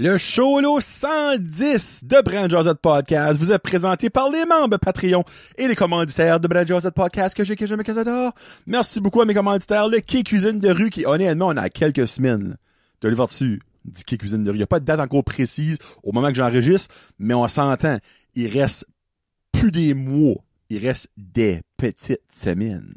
Le Cholo 110 de Brand Josette Podcast vous est présenté par les membres Patreon et les commanditaires de Brand Josette Podcast que j'aime et que j'adore. Merci beaucoup à mes commanditaires, le Quai Cuisine de rue qui, honnêtement, on a quelques semaines de le voir dessus du Quai Cuisine de rue. Il n'y a pas de date encore précise au moment que j'enregistre, mais on s'entend. Il reste plus des mois. Il reste des petites semaines.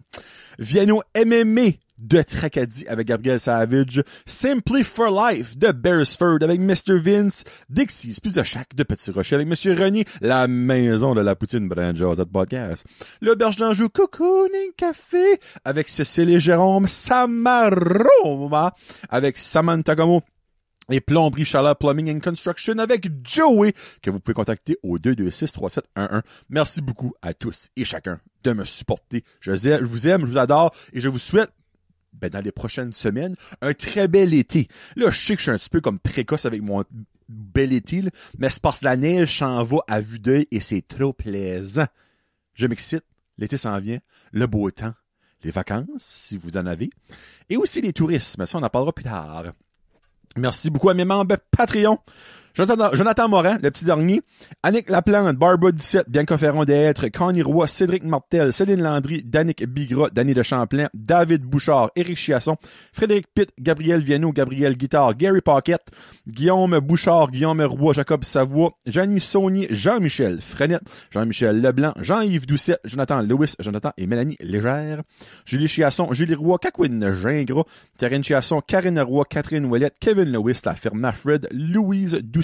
Vienno MMA de Tracadie avec Gabriel Savage, Simply for Life de Beresford avec Mr. Vince, Dixie's Pizza Shack de Petit Rocher avec Monsieur René, la maison de la poutine Brand Josette Podcast, l'Auberge d'Anjou Cocooning Café avec Cécile et Jérôme, Samaroma avec Samantha Como, et Plomberie Chaleur Plumbing and Construction avec Joey, que vous pouvez contacter au 226-3711. Merci beaucoup à tous et chacun de me supporter. Je vous aime, je vous adore et je vous souhaite, dans les prochaines semaines, un très bel été. Là, je sais que je suis un petit peu comme précoce avec mon bel été, là, mais c'est parce que la neige s'en va à vue d'œil et c'est trop plaisant. Je m'excite, l'été s'en vient, le beau temps, les vacances, si vous en avez, et aussi les touristes, mais ça, on en parlera plus tard. Merci beaucoup à mes membres Patreon. Jonathan Morin, le petit dernier, Annick Laplante, Barbara Ducette, Bianca Ferron d'être, Connie Roy, Cédric Martel, Céline Landry, Danick Bigra, Danny de Champlain, David Bouchard, Éric Chiasson, Frédéric Pitt, Gabriel Viano, Gabriel Guitard, Gary Pocket, Guillaume Bouchard, Guillaume Roy, Jacob Savoie, Jeannie Saunier, Jean-Michel Frenette, Jean-Michel Leblanc, Jean-Yves Doucet, Jonathan Lewis, Jonathan et Mélanie Légère, Julie Chiasson, Julie Roy, Cacouine Gingras, Karine Chiasson, Karine Roy, Catherine Ouellette, Kevin Lewis, la firme Manfred, Louise Doucet,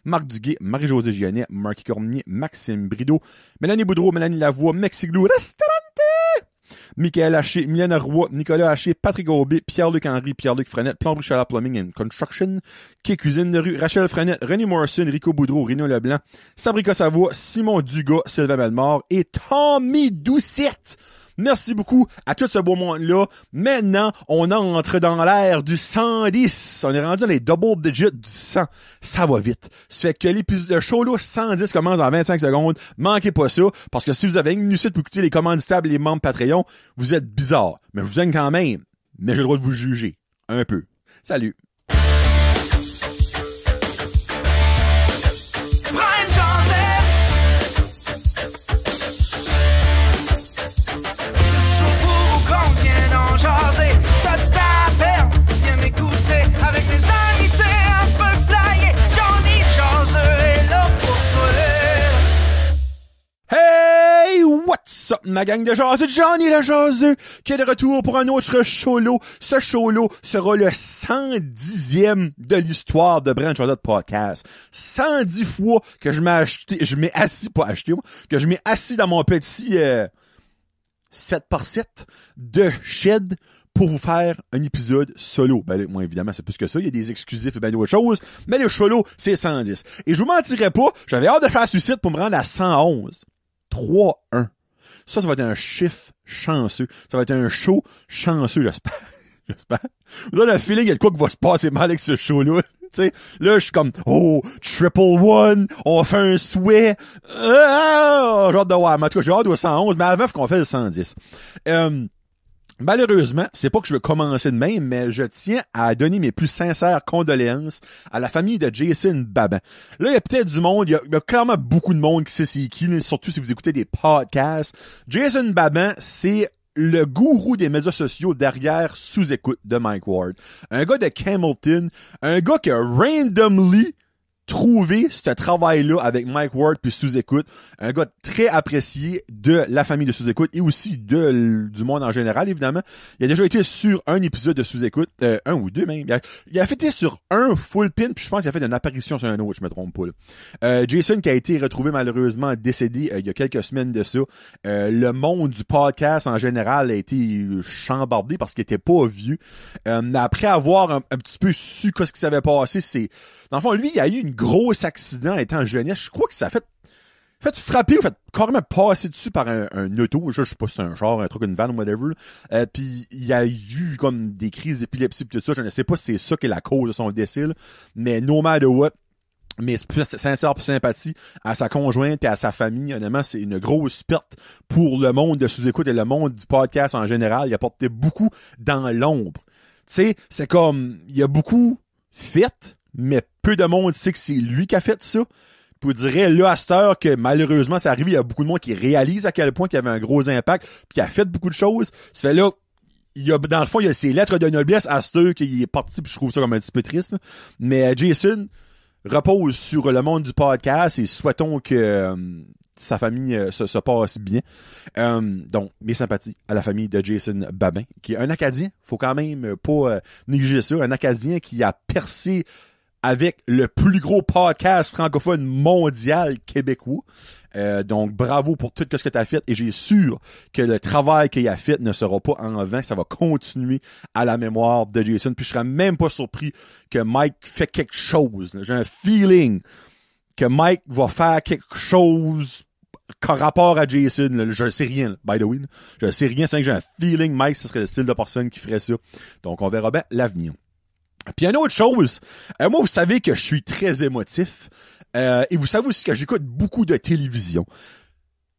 Marc Duguay, Marie-Josée Gionnet, Marc Cormier, Maxime Brideau, Mélanie Boudreau, Mélanie Lavoie, Mexiglou, Restaurante, Michael Haché, Mylène Roy, Nicolas Haché, Patrick Aubé, Pierre-Luc Henry, Pierre-Luc Frenette, Plomberie Chaleur Plumbing and Construction, Quai Cuisine de rue, Rachel Frenette, René Morrison, Rico Boudreau, Rino Leblanc, Sabrica Savoie, Simon Dugas, Sylvain Bellemare et Tommy Doucette. Merci beaucoup à tout ce beau monde-là. Maintenant, on entre dans l'ère du 110. On est rendu dans les double digits du 100. Ça va vite. Ça fait que l'épisode de show là, 110 commence en 25 secondes. Manquez pas ça, parce que si vous avez une minute pour écouter les commanditables et les membres Patreon, vous êtes bizarres. Mais je vous aime quand même. Mais j'ai le droit de vous juger. Un peu. Salut. Hey, what's up, ma gang de jaseux? Johnny le jaseux, qui est de retour pour un autre cholo. Ce cholo sera le 110e de l'histoire de Brand Josette Podcast. 110 fois que je m'ai assis dans mon petit 7x7 de shed pour vous faire un épisode solo. Ben, moi, évidemment, c'est plus que ça. Il y a des exclusifs et ben d'autres choses. Mais le cholo, c'est 110. Et je vous mentirais pas, j'avais hâte de faire suicide pour me rendre à 111. 3-1. Ça va être un chiffre chanceux. Ça va être un show chanceux, j'espère. J'espère. Vous avez le feeling qu'il y a de quoi qui va se passer mal avec ce show-là. T'sais, là, je suis comme, triple one, on fait un souhait. J'ai hâte de voir. Mais en tout cas, j'ai hâte au 111, mais avant, faut qu'on fait le 110. Malheureusement, c'est pas que je veux commencer de même, mais je tiens à donner mes plus sincères condoléances à la famille de Jason Babin. Là, il y a peut-être du monde, il y a clairement beaucoup de monde qui sait c'est qui, surtout si vous écoutez des podcasts. Jason Babin, c'est le gourou des médias sociaux derrière Sous-Écoute de Mike Ward. Un gars de Campbellton, un gars qui a randomly trouver ce travail-là avec Mike Ward puis Sous-Écoute, un gars très apprécié de la famille de Sous-Écoute et aussi du monde en général, évidemment. Il a déjà été sur un épisode de Sous-Écoute, un ou deux même. Il a fait sur un full pin, puis je pense qu'il a fait une apparition sur un autre, je me trompe pas. Là. Jason qui a été retrouvé malheureusement décédé il y a quelques semaines de ça. Le monde du podcast en général a été chambardé parce qu'il était pas vieux. Après avoir un petit peu su ce qui s'avait passé, dans le fond, lui, il a eu une grosse accident étant jeunesse. Je crois que ça a fait frapper ou fait carrément passer dessus par un auto. Je sais pas si c'est un genre, un truc, une van ou whatever. Puis il a eu comme des crises d'épilepsie pis tout ça. Je ne sais pas si c'est ça qui est la cause de son décès. Là. Mais no matter what, mais sincère sympathie à sa conjointe et à sa famille. Honnêtement, c'est une grosse perte pour le monde de Sous-Écoute et le monde du podcast en général. Il a porté beaucoup dans l'ombre. Tu sais, c'est comme, il y a beaucoup fait, mais peu de monde sait que c'est lui qui a fait ça. Puis je dirais, là, à cette heure, que malheureusement, ça arrive, il y a beaucoup de monde qui réalise à quel point il y avait un gros impact, puis qui a fait beaucoup de choses. Ça fait là, il y a, dans le fond, il y a ses lettres de noblesse à cette heure qu'il est parti, puis je trouve ça comme un petit peu triste, là. Mais Jason repose sur le monde du podcast et souhaitons que sa famille se passe bien. Donc, mes sympathies à la famille de Jason Babin, qui est un Acadien. Faut quand même pas négliger ça. Un Acadien qui a percé avec le plus gros podcast francophone mondial québécois. Donc, bravo pour tout ce que tu as fait. Et j'ai sûr que le travail qu'il a fait ne sera pas en vain. Ça va continuer à la mémoire de Jason. Puis je serais même pas surpris que Mike fait quelque chose. J'ai un feeling que Mike va faire quelque chose qu'en rapport à Jason. Là. Je ne sais rien, là, by the way. Là. Je ne sais rien. C'est vrai que j'ai un feeling Mike, ce serait le style de personne qui ferait ça. Donc, on verra bien l'avenir. Puis une autre chose, moi, vous savez que je suis très émotif. Et vous savez aussi que j'écoute beaucoup de télévision.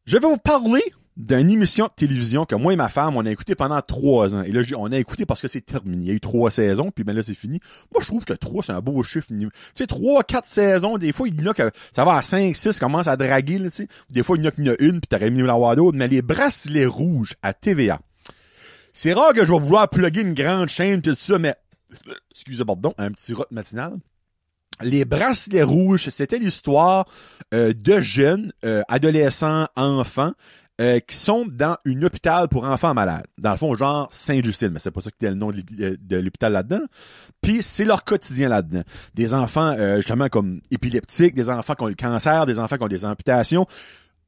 Je vais vous parler d'une émission de télévision que moi et ma femme, on a écouté pendant 3 ans. Et là, on a écouté parce que c'est terminé. Il y a eu 3 saisons, puis ben là, c'est fini. Moi, je trouve que 3, c'est un beau chiffre. Tu sais, 3, 4 saisons, des fois, il y en a que ça va à 5, 6, commence à draguer, là, tu sais. Des fois, il y en a qu'il y en a une, puis t'aurais mieux l'avoir d'autres. Mais les bracelets rouges à TVA. C'est rare que je vais vouloir plugger une grande chaîne, tout ça, mais excusez, pardon, un petit rot matinal. Les bracelets rouges, c'était l'histoire de jeunes, adolescents, enfants, qui sont dans un hôpital pour enfants malades. Dans le fond, genre Sainte-Justine, mais c'est pas ça qui était le nom de l'hôpital là-dedans. Puis c'est leur quotidien là-dedans. Des enfants, justement, comme épileptiques, des enfants qui ont le cancer, des enfants qui ont des amputations.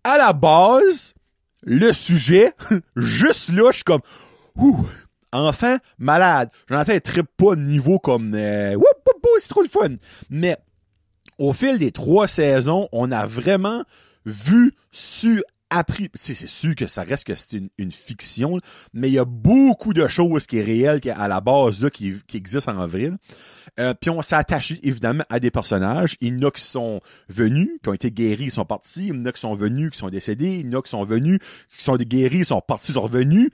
À la base, le sujet, juste là, je suis comme... Enfant malade. J'en ai trippe pas de niveau comme c'est trop le fun. Mais au fil des 3 saisons, on a vraiment vu, appris. C'est sûr que ça reste que c'est une fiction, mais il y a beaucoup de choses qui est réelles qui à la base là, qui existent en vrai. Puis on s'est attaché évidemment à des personnages. Il y en a qui sont venus, qui ont été guéris, ils sont partis. Il y en a qui sont venus, qui sont décédés. Il y en a qui sont venus, qui sont guéris, ils sont partis, ils sont revenus.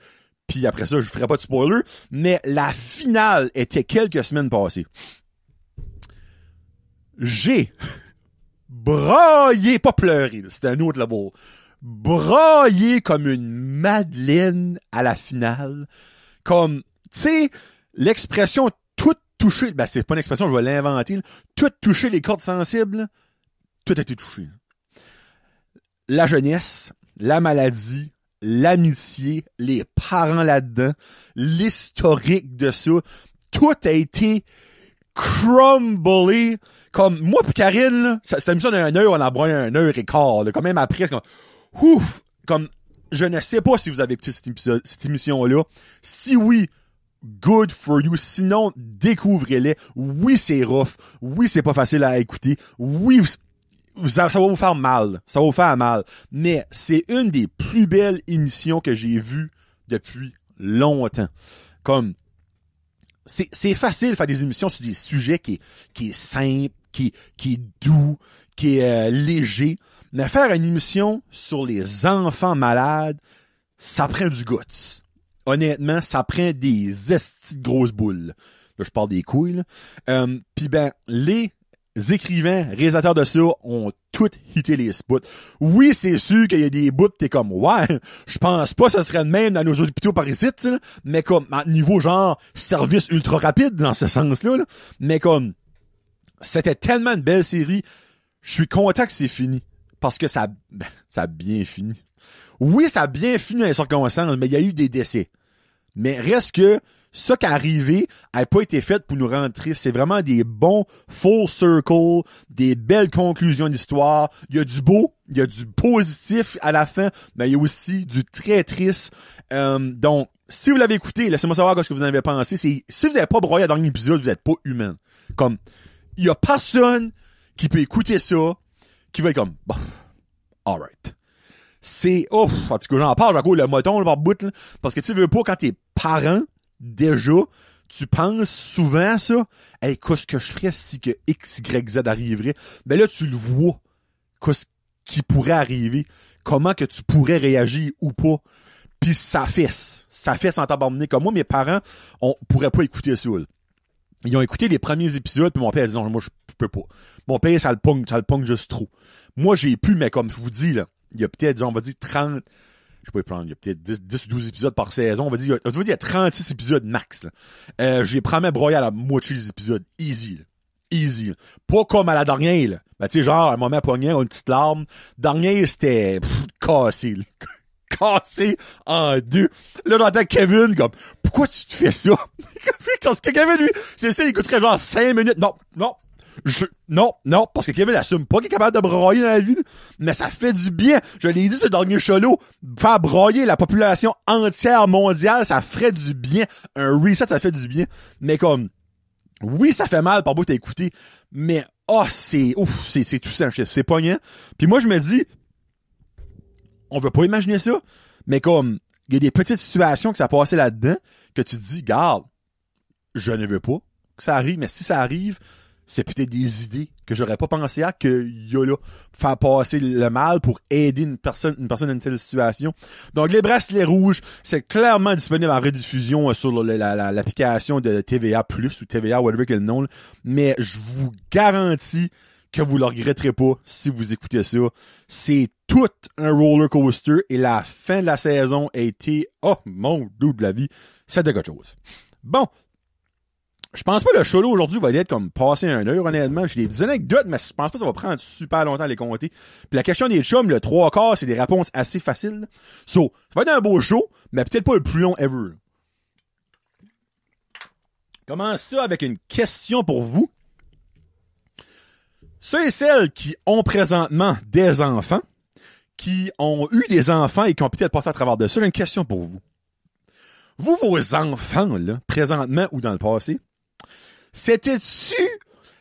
Puis après ça, je ferai pas de spoiler, mais la finale était quelques semaines passées. J'ai braillé, pas pleuré, c'était un autre level, braillé comme une madeleine à la finale. Comme, tu sais, l'expression tout touché, ben c'est pas une expression, je vais l'inventer, là. Tout touché les cordes sensibles, là. Tout a été touché. La jeunesse, la maladie, l'amitié, les parents là-dedans, l'historique de ça, tout a été crumblé. Comme moi pis Karine, là, cette émission d'un heure, on a broyé 1h15, là, quand même après, c'est comme, je ne sais pas si vous avez écouté cette émission-là. Si oui, good for you. Sinon, découvrez-les. Oui, c'est rough. Oui, c'est pas facile à écouter. Oui, ça va vous faire mal. Ça va vous faire mal. Mais c'est une des plus belles émissions que j'ai vues depuis longtemps. Comme, c'est facile de faire des émissions sur des sujets qui est simple, qui est doux, qui est léger. Mais faire une émission sur les enfants malades, ça prend du guts. Honnêtement, ça prend des estis de grosses boules. Là, je parle des couilles, là. Puis ben, les écrivains, réalisateurs de ça ont tout hité les spots. Oui, c'est sûr qu'il y a des bouts t'es comme, ouais, je pense pas que ça serait le même dans nos hôpitaux par ici, t'sais, mais comme, à niveau genre, service ultra rapide dans ce sens-là, là. Mais comme, c'était tellement une belle série, je suis content que c'est fini. Parce que ça a bien fini. Oui, ça a bien fini dans les circonstances, mais il y a eu des décès. Mais reste que, ça qui est arrivé n'a pas été fait pour nous rendre tristes. C'est vraiment des bons full circle, des belles conclusions d'histoire. Il y a du beau, il y a du positif à la fin, mais il y a aussi du très triste. Donc, si vous l'avez écouté, laissez-moi savoir ce que vous en avez pensé. Si vous n'avez pas broyé dans l'épisode, vous n'êtes pas humain. Comme, il y a personne qui peut écouter ça, qui va être comme, bon, alright. C'est, en tout cas, j'en parle, le moton, là, par bout, là, parce que tu veux pas, quand t'es parent, déjà, tu penses souvent à ça. Hey, qu'est-ce que je ferais si que X, Y, Z arriverait? Ben là, tu le vois. Qu'est-ce qui pourrait arriver? Comment que tu pourrais réagir ou pas? Puis ça fesse sans t'abandonner. Comme moi, mes parents, on pourrait pas écouter ça, là. Ils ont écouté les premiers épisodes, puis mon père a dit non, moi, je peux pas. Mon père, ça le pogne juste trop. Moi, j'ai pu, mais comme je vous dis, là, il y a peut-être, on va dire 30, je peux prendre, il y a peut-être 10 ou 12 épisodes par saison, on va dire, il y a 36 épisodes max, là. J'ai promis broyer à la moitié des épisodes. Easy, là. Easy, là. Pas comme à la dernière, là. Ben, tu sais, genre, un moment poignant, une petite larme. Dernier, c'était, cassé, là. Cassé en deux. Là, j'entends Kevin, comme, pourquoi tu te fais ça? Parce que Kevin, lui, c'est ça, il écouterait genre 5 minutes. Non, parce que Kevin assume pas qu'il est capable de broyer dans la vie, mais ça fait du bien. Je l'ai dit, ce dernier show-là, faire broyer la population entière mondiale, ça ferait du bien. Un reset, ça fait du bien. Mais comme, oui, ça fait mal par bout t'as écouté, mais, c'est tout ça, c'est poignant. Puis moi, je me dis, on veut pas imaginer ça, mais comme, il y a des petites situations que ça passait là-dedans, que tu te dis, garde, je ne veux pas que ça arrive, mais si ça arrive, c'est peut-être des idées que j'aurais pas pensé à qu'il y a là, pour faire passer le mal, pour aider une personne dans une telle situation. Donc, les bracelets rouges, c'est clairement disponible en rediffusion sur l'application de TVA+, ou TVA, whatever que le nom, là. Mais je vous garantis que vous le regretterez pas si vous écoutez ça. C'est tout un roller coaster et la fin de la saison a été, oh mon Dieu de la vie, c'est de quelque chose. Bon. Je pense pas que le show là aujourd'hui va être comme passer 1 heure, honnêtement. J'ai des anecdotes, mais je pense pas que ça va prendre super longtemps à les compter. Puis la question des chums, le 3/4, c'est des réponses assez faciles. So, ça va être un beau show, mais peut-être pas le plus long ever. Commence ça avec une question pour vous. Ceux et celles qui ont présentement des enfants, qui ont eu des enfants et qui ont peut-être passé à travers de ça, j'ai une question pour vous. Vous, vos enfants, là, présentement ou dans le passé, c'était-tu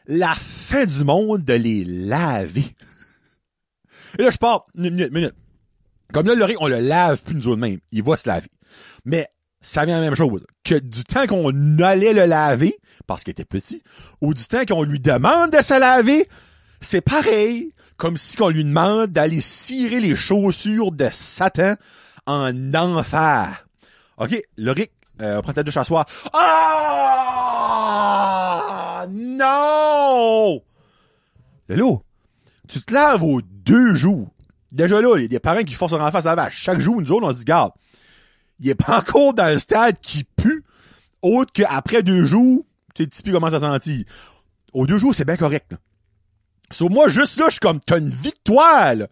la fin du monde de les laver? Et là, je pars, minute. Comme là, on le lave plus nous autres mêmes. Il va se laver. Mais, ça vient la même chose. Que du temps qu'on allait le laver, parce qu'il était petit, ou du temps qu'on lui demande de se laver, c'est pareil, comme si on lui demande d'aller cirer les chaussures de Satan en enfer. OK, Loric, prends ta douche à soir. Ah! Non! Lolo, tu te laves aux 2 jours. Déjà là, il y a des parents qui forcent leur enfant à se laver à chaque jour. Nous autres, on se dit, garde, il est pas encore dans le stade qui pue, autre qu'après 2 jours, tu sais, Tipeee commence à sentir. Aux 2 jours, c'est bien correct, là. Sur moi, juste là, je suis comme, t'as une victoire, là.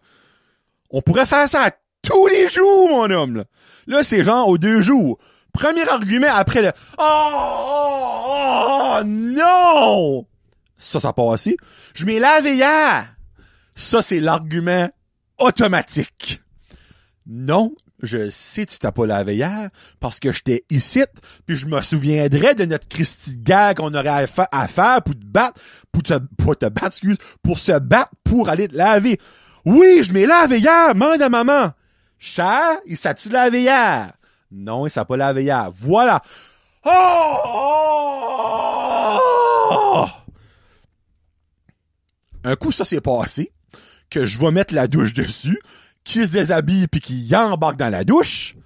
On pourrait faire ça tous les jours, mon homme, là, c'est genre aux 2 jours. Premier argument après le oh non! Ça passe. Je m'ai lavé hier. Ça, c'est l'argument automatique. Non, je sais que tu t'as pas lavé hier parce que j'étais ici, puis je me souviendrais de notre Christy de guerre qu'on aurait à faire pour te battre, pour se battre pour aller te laver. Oui, je m'ai lavé hier, demande à maman. Cher, il s'est-tu lavé hier? Non, il s'est pas lavé hier. Voilà. Oh! Un coup, ça s'est passé, que je vais mettre la douche dessus, qui se déshabille puis qui embarque dans la douche.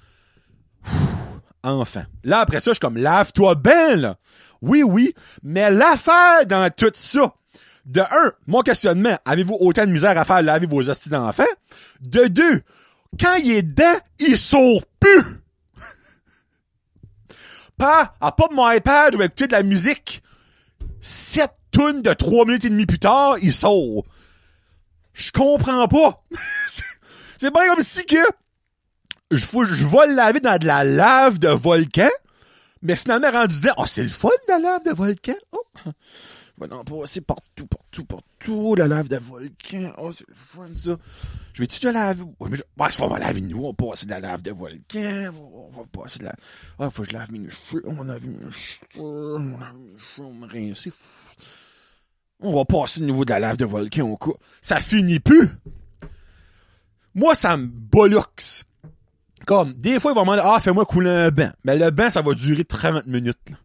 Enfin. Là, après ça, je suis comme, lave-toi bien, là. Oui, mais l'affaire dans tout ça, de 1, mon questionnement, avez-vous autant de misère à faire laver vos hosties d'enfants? De 2, quand il est dedans, il sort plus. Pas de mon iPad, je vais écouter de la musique. 7 tunes de 3 minutes et demie plus tard, il sort. Je comprends pas. C'est bien comme si que je vais le laver dans de la lave de volcan, mais finalement rendu dedans, c'est le fun de la lave de volcan. Oh. Je vais en passer partout, la lave de volcan. Oh, c'est le fun, ça. Je vais-tu te laver? Ouais, mais je vais me laver nous, on va passer de la lave de volcan. On va passer de la... faut que je lave mes cheveux. On va laver mes cheveux. On va me rincer. On va passer au niveau de la lave de volcan au coup. Ça finit plus. Moi, ça me bolloxe. Comme, des fois, il va me demander, fais-moi couler un bain. Mais le bain, ça va durer 30 minutes, là.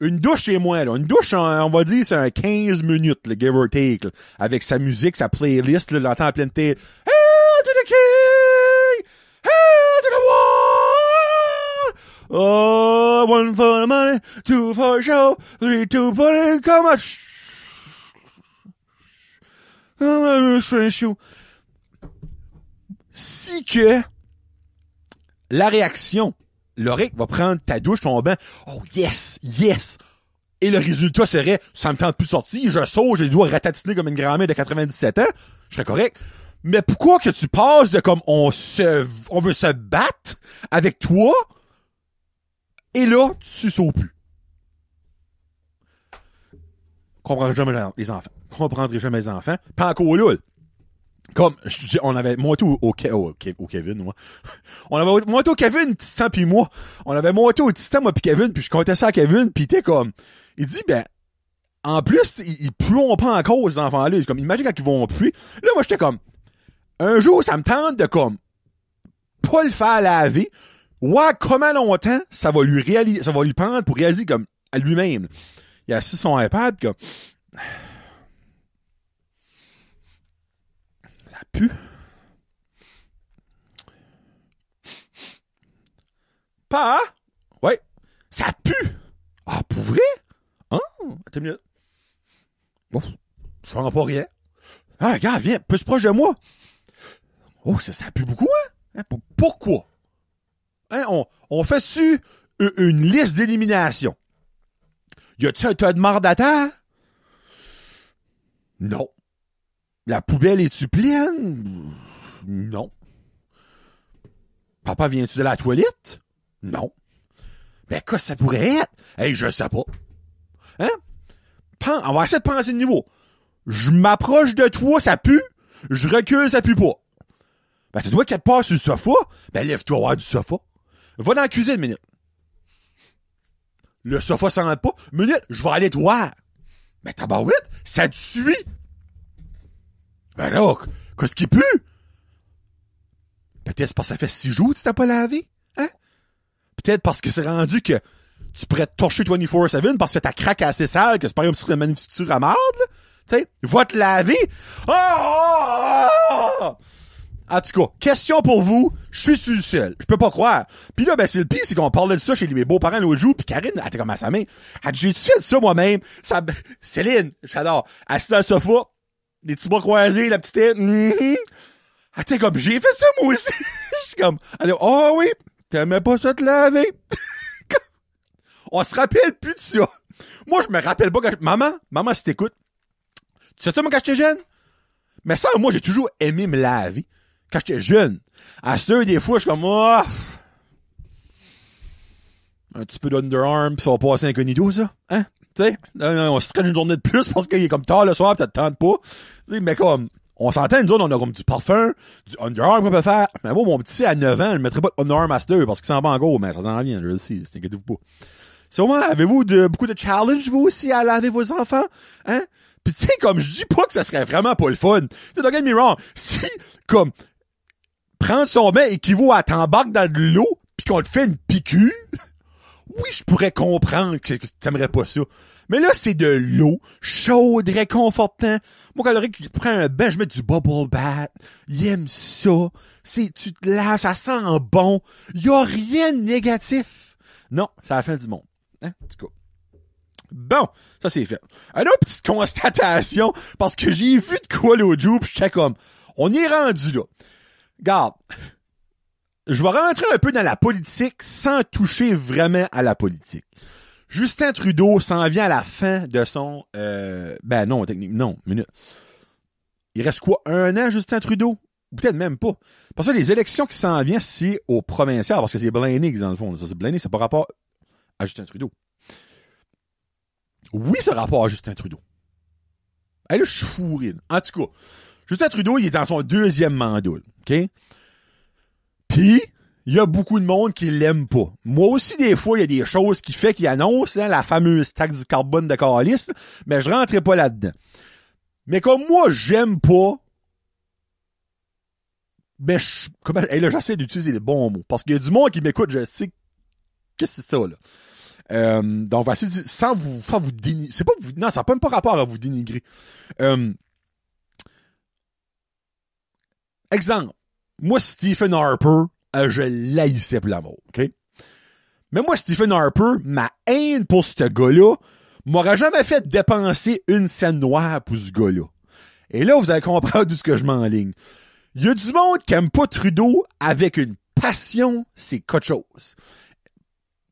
Une douche chez moi, là. Une douche, on va dire, c'est un 15 minutes, là, give or take, là. Avec sa musique, sa playlist, là, l'entend en pleine tête. Hail to the king! Hail to the world! Oh, 1 for the money, 2 for the show, 3, 2 for the come on. je fais un show. Si que la réaction, Loric va prendre ta douche, ton bain, oh yes, yes, et le résultat serait, ça me tente plus de sortir, je saute, j'ai les doigts ratatiner comme une grand-mère de 97 ans, je serais correct. Mais pourquoi que tu passes de comme on veut se battre avec toi, et là, tu sautes plus? Comprendrai jamais les enfants. Comprendrai jamais les enfants. Pas encore là. Comme, on avait monté au Kevin, moi. On avait monté au Kevin, Tristan pis moi. On avait monté au Tristan, moi pis Kevin, puis je comptais ça à Kevin, pis t'es comme, il dit, ben, en plus, ils pluont pas encore, ces enfants-là. Comme, imagine quand ils vont pluie. Là, moi, j'étais comme, un jour, ça me tente de comme, pas le faire laver. Ouais, comment longtemps ça va lui prendre pour réaliser comme, à lui-même. Il a assis son iPad, comme, ça pue. Pas? Ouais. Ça pue. Ah, pour vrai? Hein? Attends une minute. Bon, je ne pas rien. Ah, regarde, viens, plus proche de moi. Oh, ça pue beaucoup, hein? Pourquoi? Hein, on fait-tu une liste d'élimination? Y a-tu un tas de marde à terre? Non. La poubelle est-tu pleine? Non. Papa, viens-tu de la toilette? Non. Mais qu'est-ce que ça pourrait être? Hey, je sais pas. Hein? On va essayer de penser de nouveau. Je m'approche de toi, ça pue. Je recule, ça pue pas. Ben, c'est toi qui passes sur le sofa. Ben, lève-toi voir du sofa. Va dans la cuisine, minute. Le sofa s'en rentre pas. Minute, je vais aller te voir. Ben, tabarouette, ça te suit. Ben là, qu'est-ce qui pue? Peut-être parce que ça fait 6 jours que tu t'as pas lavé. Hein? Peut-être parce que c'est rendu que tu pourrais te torcher 24/7 parce que ta craque assez sale que c'est pas comme si c'était une manufacture à marde, là. Tu sais, va te laver. En tout cas, question pour vous. Je suis le seul. Je peux pas croire. Puis là, ben, c'est le pire, c'est qu'on parlait de ça chez mes beaux-parents l'autre jour, puis Karine, elle était comme à sa main. Elle dit, j'ai-tu fait ça moi-même? Ça, Céline, j'adore. Assise dans le sofa, des petits bras croisés, la petite tête. Elle était comme, j'ai fait ça moi aussi. Je suis comme, elle dit, oh oui, t'aimais pas ça te laver? On se rappelle plus de ça. Moi, je me rappelle pas quand maman, si t'écoutes, tu sais ça, moi, quand j'étais jeune? Mais ça, moi, j'ai toujours aimé me laver. Quand j'étais jeune. À ce des fois, je suis comme, oh, un petit peu d'underarm, pis ça va passer incognito, ça. Hein? Tu sais? On se traîne une journée de plus parce qu'il est comme tard le soir, pis ça te tente pas. Tu sais, mais comme, on s'entend, nous autres, on a comme du parfum, du underarm qu'on peut faire. Mais moi, mon petit, à 9 ans, je mettrais pas de underarm master parce qu'il s'en va en gros, mais ça s'en vient, je le sais, t'inquiète-vous pas. Sûrement, avez-vous beaucoup de challenge, vous aussi, à laver vos enfants? Hein? Pis tu sais, comme, je dis pas que ça serait vraiment pas le fun. Tu sais, don't get me wrong. Si, comme, prendre son bain équivaut à t'embarques dans de l'eau pis qu'on te fait une piqûre, oui, je pourrais comprendre que t'aimerais pas ça. Mais là, c'est de l'eau, chaude, réconfortant. Moi, quand Laurie prend un bain, je mets du bubble bath. Il aime ça. Tu te laves, ça sent bon. Y a rien de négatif. Non, c'est la fin du monde. Hein? En tout cas. Bon, ça c'est fait. Alors, petite constatation, parce que j'ai vu de quoi l'autre jour, pis j'étais comme, on est rendu là. Regarde, je vais rentrer un peu dans la politique sans toucher vraiment à la politique. Justin Trudeau s'en vient à la fin de son... ben non, techniquement, non, minute. Il reste quoi, 1 an, Justin Trudeau? Ou peut-être même pas. Parce que les élections qui s'en viennent, c'est au provincial, parce que c'est Blaney, dans le fond. Ça, c'est Blaney, c'est pas rapport à Justin Trudeau. Oui, c'est rapport à Justin Trudeau. Là, je suis fourré. En tout cas, Justin Trudeau, il est dans son 2e mandat, OK? Puis, il y a beaucoup de monde qui l'aime pas. Moi aussi, des fois, il y a des choses qui fait qu'il annonce là, la fameuse taxe du carbone de Caliste, mais je rentrais pas là-dedans. Mais comme moi, j'aime pas, ben, là, j'essaie d'utiliser les bons mots. Parce qu'il y a du monde qui m'écoute, je sais que c'est ça, là. Donc, on va essayer de, sans vous dénigrer. C'est pas vous, non, ça n'a même pas rapport à vous dénigrer. Exemple. Moi, Stephen Harper, je l'haïssais pour l'amour, OK? Mais moi, Stephen Harper, ma haine pour ce gars-là, m'aurait jamais fait dépenser une scène noire pour ce gars-là. Et là, vous allez comprendre d'où ce que je m'enligne. Il y a du monde qui aime pas Trudeau avec une passion, c'est quelque chose.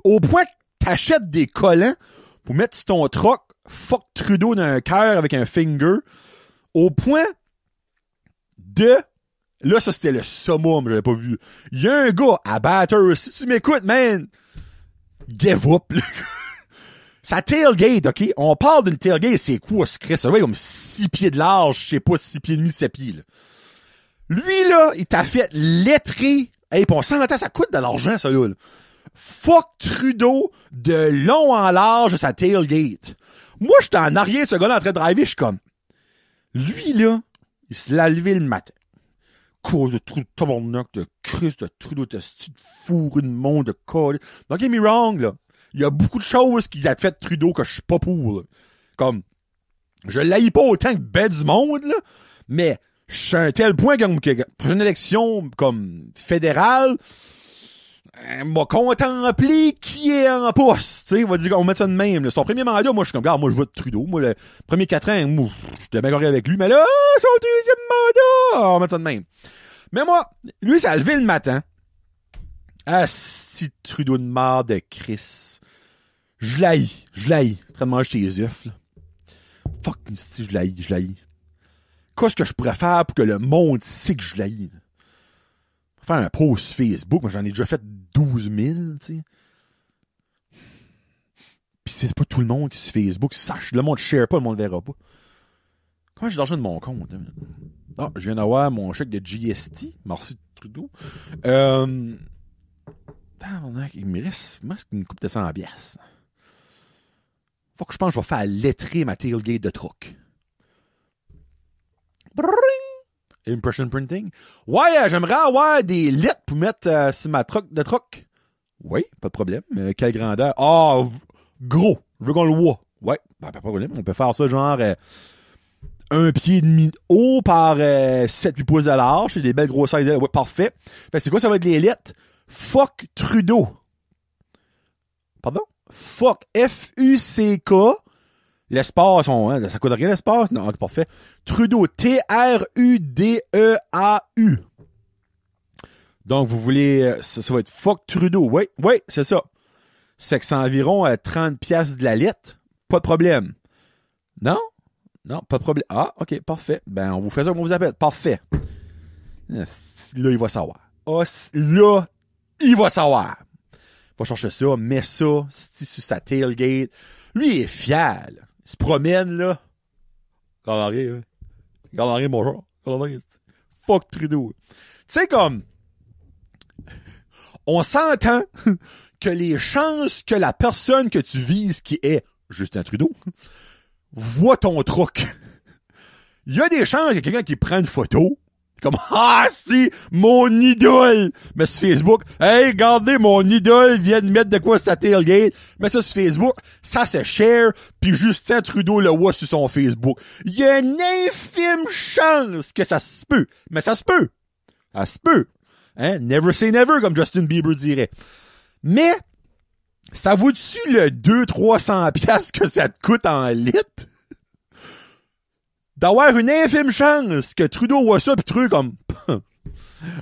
Au point que t'achètes des collants pour mettre sur ton truck, fuck Trudeau dans un cœur avec un finger, au point de... Là, ça, c'était le summum, j'avais pas vu. Il y a un gars à Bathurst, si tu m'écoutes, man, give up, là. Sa tailgate, OK? On parle d'une tailgate, c'est quoi, ce Chris? Ça va comme 6 pieds de large, je sais pas, 6 pieds et demi, 7 pieds, là. Lui, là, il t'a fait lettrer. Hey, pis on s'entend, ça coûte de l'argent, ça, là. Fuck Trudeau de long en large de sa tailgate. Moi, j'étais en arrière de ce gars-là en train de driver, je suis comme... Lui, là, il se l'a levé le matin. Cause de trou de tabarnak, de Christ, de Trudeau, de style fourré de monde, de colle. Don't get me wrong, là. Il y a beaucoup de choses qui a fait Trudeau que je suis pas pour, là. Comme, je l'haïs pas autant que ben du monde, là, mais je suis à un tel point que pour une élection comme fédérale, m'a contemplé qui est en poste, tu sais, on va dire qu'on met ça de même, là. Son premier mandat, moi, je suis comme, regarde, moi, je vote Trudeau. Moi, le premier 4 ans, moi, j'étais bien correct avec lui, mais là, son deuxième mandat, on met ça de même. Mais moi, lui, ça a levé le matin. Asti Trudeau de marde de Chris. Je l'haïs. En train de manger tes œufs, là. Fuck, si je l'haïs. Qu'est-ce que je pourrais faire pour que le monde sait que je l'haïs? Faire un post Facebook, moi j'en ai déjà fait 12 000, tu sais. Pis c'est pas tout le monde qui sur Facebook sache. Le monde share pas, le monde verra pas. Comment j'ai l'argent de mon compte? Ah, je viens d'avoir mon chèque de GST. Merci Trudeau. Il me reste une coupe de 100 piastres. Faut que je pense que je vais faire lettrer ma tailgate de truck. Brrring! Impression printing. Ouais, j'aimerais avoir des lettres pour mettre sur ma truck de truck. Oui, pas de problème. Quelle grandeur? Ah, gros. Je veux qu'on le voit. Ouais, pas de problème. On peut faire ça genre 1 pied et demi haut par 7-8 pouces de large. C'est des belles grosseurs. Ouais, parfait. Fait c'est quoi, ça va être les lettres? Fuck Trudeau. Pardon? Fuck. F-U-C-K. L'espace, ça coûte rien l'espace? Non, ok, parfait. Trudeau. T-R-U-D-E-A-U. Donc, vous voulez... Ça va être fuck Trudeau. Oui, c'est ça. C'est que c'est environ 30 piastres de la lettre. Pas de problème. Non, pas de problème. Ah, ok, parfait. Ben, on vous fait ça comme on vous appelle. Parfait. Là, il va savoir. Là, il va savoir. Va chercher ça, met ça, sur sa tailgate. Lui, il est fier, là. Il se promène, là. Regarde en rien, mon genre. Fuck Trudeau. Tu sais, comme... On s'entend que les chances que la personne que tu vises, qui est Justin Trudeau, voit ton truc. Il y a des chances qu'il y a quelqu'un qui prend une photo, comme, ah, si, mon idole! Mais sur Facebook, hey, regardez, mon idole vient de mettre de quoi sur sa tailgate. Mais ça sur Facebook, ça se share, puis Justin Trudeau le voit sur son Facebook. Il y a une infime chance que ça se peut. Mais ça se peut. Ça se peut. Hein? Never say never, comme Justin Bieber dirait. Mais, ça vaut-tu le 200-300 piastres que ça te coûte en litre? D'avoir une infime chance que Trudeau voit ça pis Trudeau comme